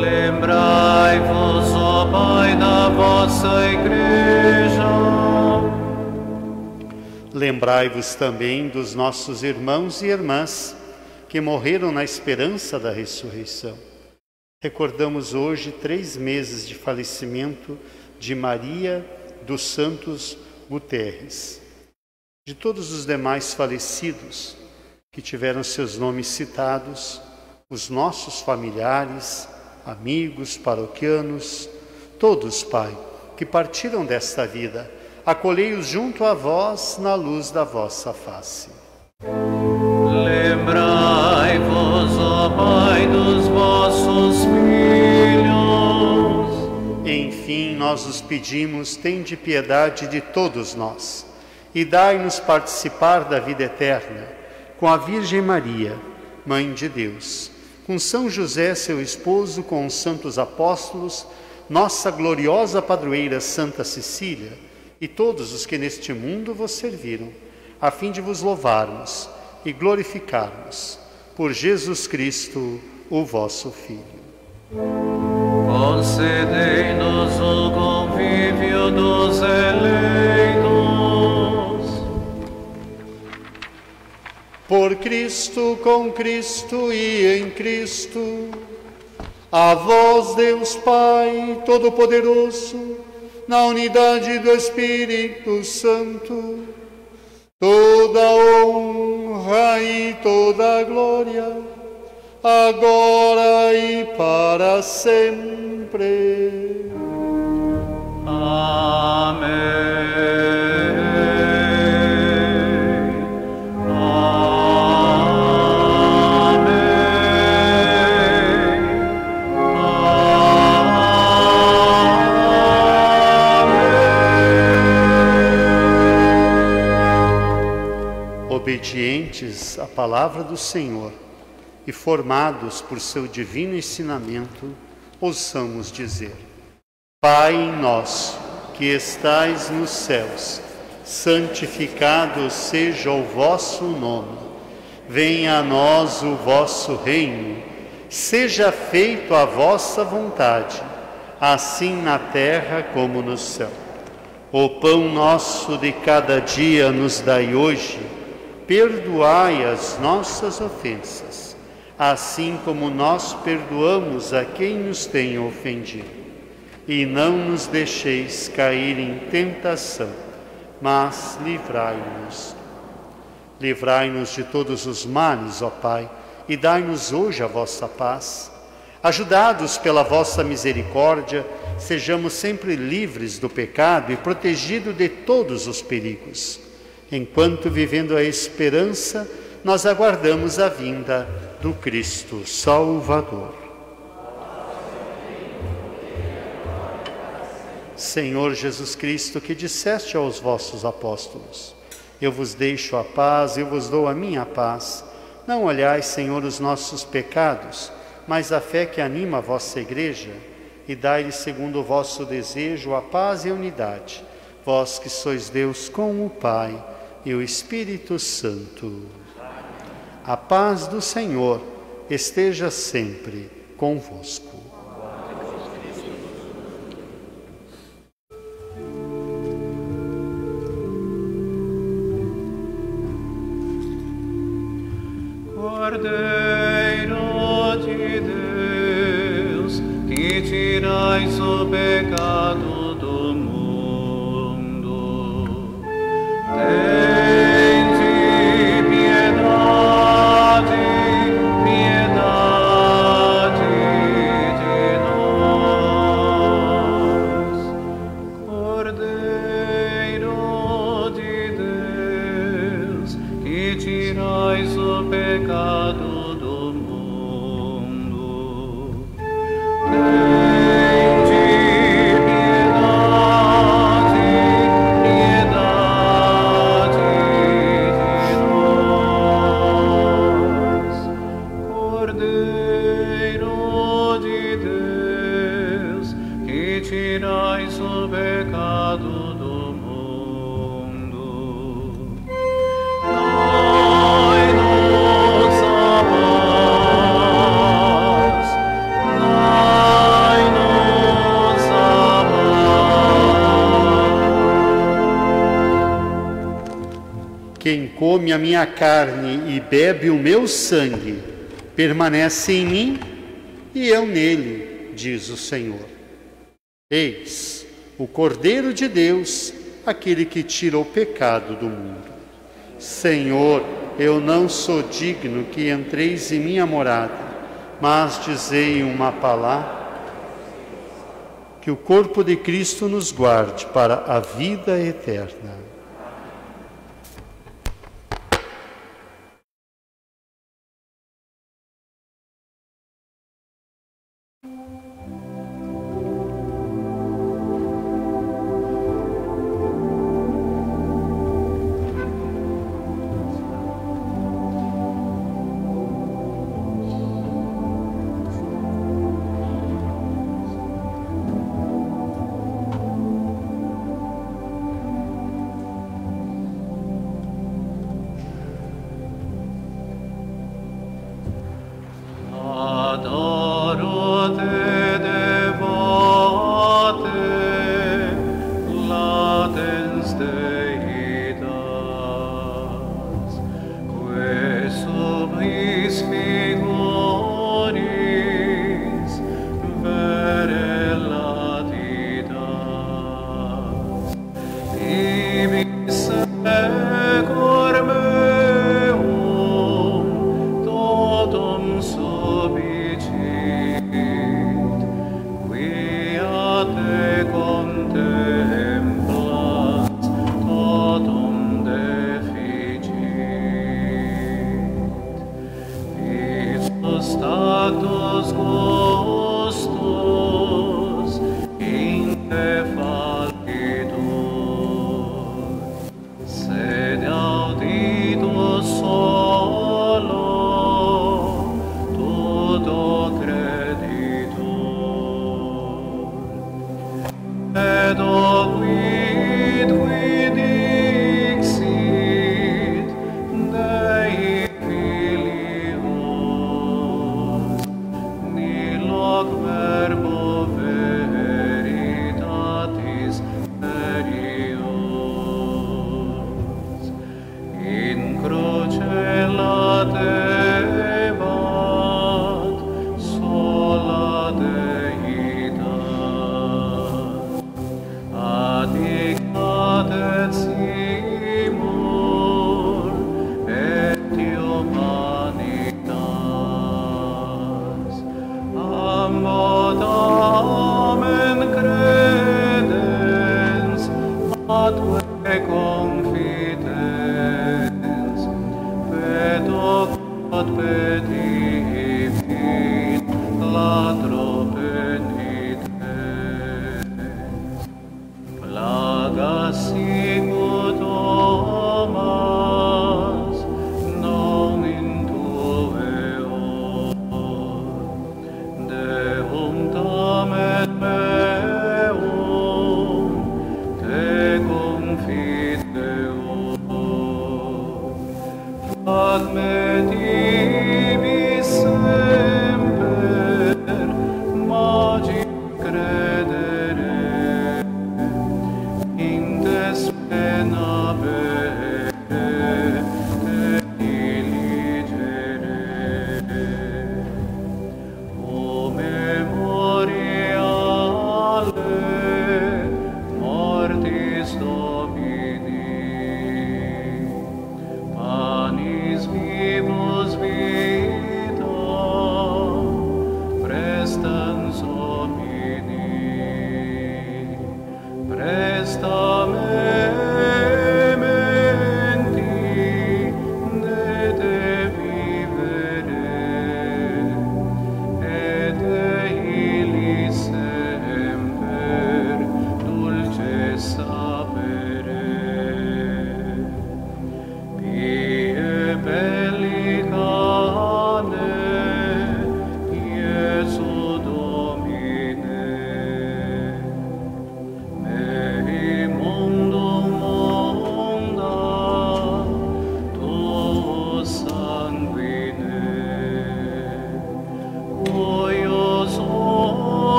Speaker 7: Lembrai-vos, ó Pai, da vossa Igreja.
Speaker 4: Lembrai-vos também dos nossos irmãos e irmãs que morreram na esperança da ressurreição. Recordamos hoje 3 meses de falecimento de Maria dos Santos Guterres. De todos os demais falecidos que tiveram seus nomes citados, os nossos familiares, amigos, paroquianos, todos, Pai, que partiram desta vida, acolhei-os junto a vós na luz da vossa face.
Speaker 7: Lembrai-vos, ó Pai, dos vossos filhos.
Speaker 4: Enfim, nós os pedimos, tende piedade de todos nós e dai-nos participar da vida eterna com a Virgem Maria, Mãe de Deus, com São José, seu esposo, com os santos apóstolos, nossa gloriosa padroeira Santa Cecília e todos os que neste mundo vos serviram, a fim de vos louvarmos e glorificarmos por Jesus Cristo, o vosso Filho.
Speaker 7: Concedei-nos o convívio dos eleitos.
Speaker 4: Por Cristo, com Cristo e em Cristo, a vós, Deus Pai Todo-Poderoso, na unidade do Espírito Santo, toda honra e toda glória, agora e para sempre.
Speaker 7: Amém.
Speaker 4: Obedientes à palavra do Senhor e formados por seu divino ensinamento, ouçamos dizer: Pai nosso, que estais nos céus, santificado seja o vosso nome. Venha a nós o vosso reino. Seja feito a vossa vontade, assim na terra como no céu. O pão nosso de cada dia nos dai hoje. Perdoai as nossas ofensas, assim como nós perdoamos a quem nos tem ofendido. E não nos deixeis cair em tentação, mas livrai-nos. Livrai-nos de todos os males, ó Pai, e dai-nos hoje a vossa paz. Ajudados pela vossa misericórdia, sejamos sempre livres do pecado e protegidos de todos os perigos, enquanto, vivendo a esperança, nós aguardamos a vinda do Cristo Salvador. Senhor Jesus Cristo, que disseste aos vossos apóstolos: eu vos deixo a paz, eu vos dou a minha paz. Não olhais, Senhor, os nossos pecados, mas a fé que anima a vossa Igreja, e dai-lhe, segundo o vosso desejo, a paz e a unidade, vós que sois Deus com o Pai e o Espírito Santo. A paz do Senhor esteja sempre convosco.
Speaker 7: Cordeiro de Deus, que tirais o pecado do mundo, tende piedade, piedade de nós. Cordeiro de Deus, que tirais o pecado do mundo, tende piedade, piedade de nós. Cordeiro de Deus, que tirais o pecado do mundo, dai-nos a paz, dai-nos a paz.
Speaker 4: Quem come a minha carne e bebe o meu sangue, permanece em mim e eu nele, diz o Senhor. Eis o Cordeiro de Deus, aquele que tira o pecado do mundo. Senhor, eu não sou digno que entreis em minha morada, mas dizei uma palavra, que o corpo de Cristo nos guarde para a vida eterna.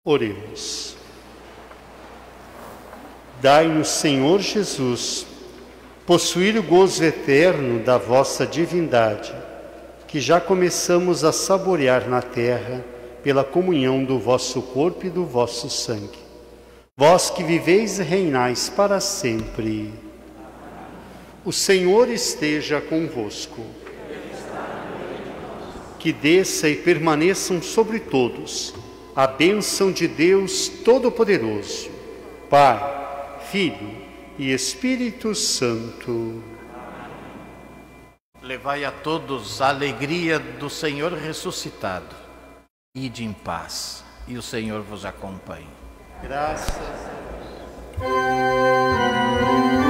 Speaker 4: Oremos. Dai-nos, Senhor Jesus, possuir o gozo eterno da vossa divindade, que já começamos a saborear na terra pela comunhão do vosso corpo e do vosso sangue. Vós que viveis e reinais para sempre. O Senhor esteja convosco. Que desça e permaneçam sobre todos a bênção de Deus Todo-Poderoso, Pai, Filho e Espírito Santo.
Speaker 9: Levai a todos a alegria do Senhor ressuscitado. Ide em paz, e o Senhor vos acompanhe.
Speaker 4: Graças a Deus.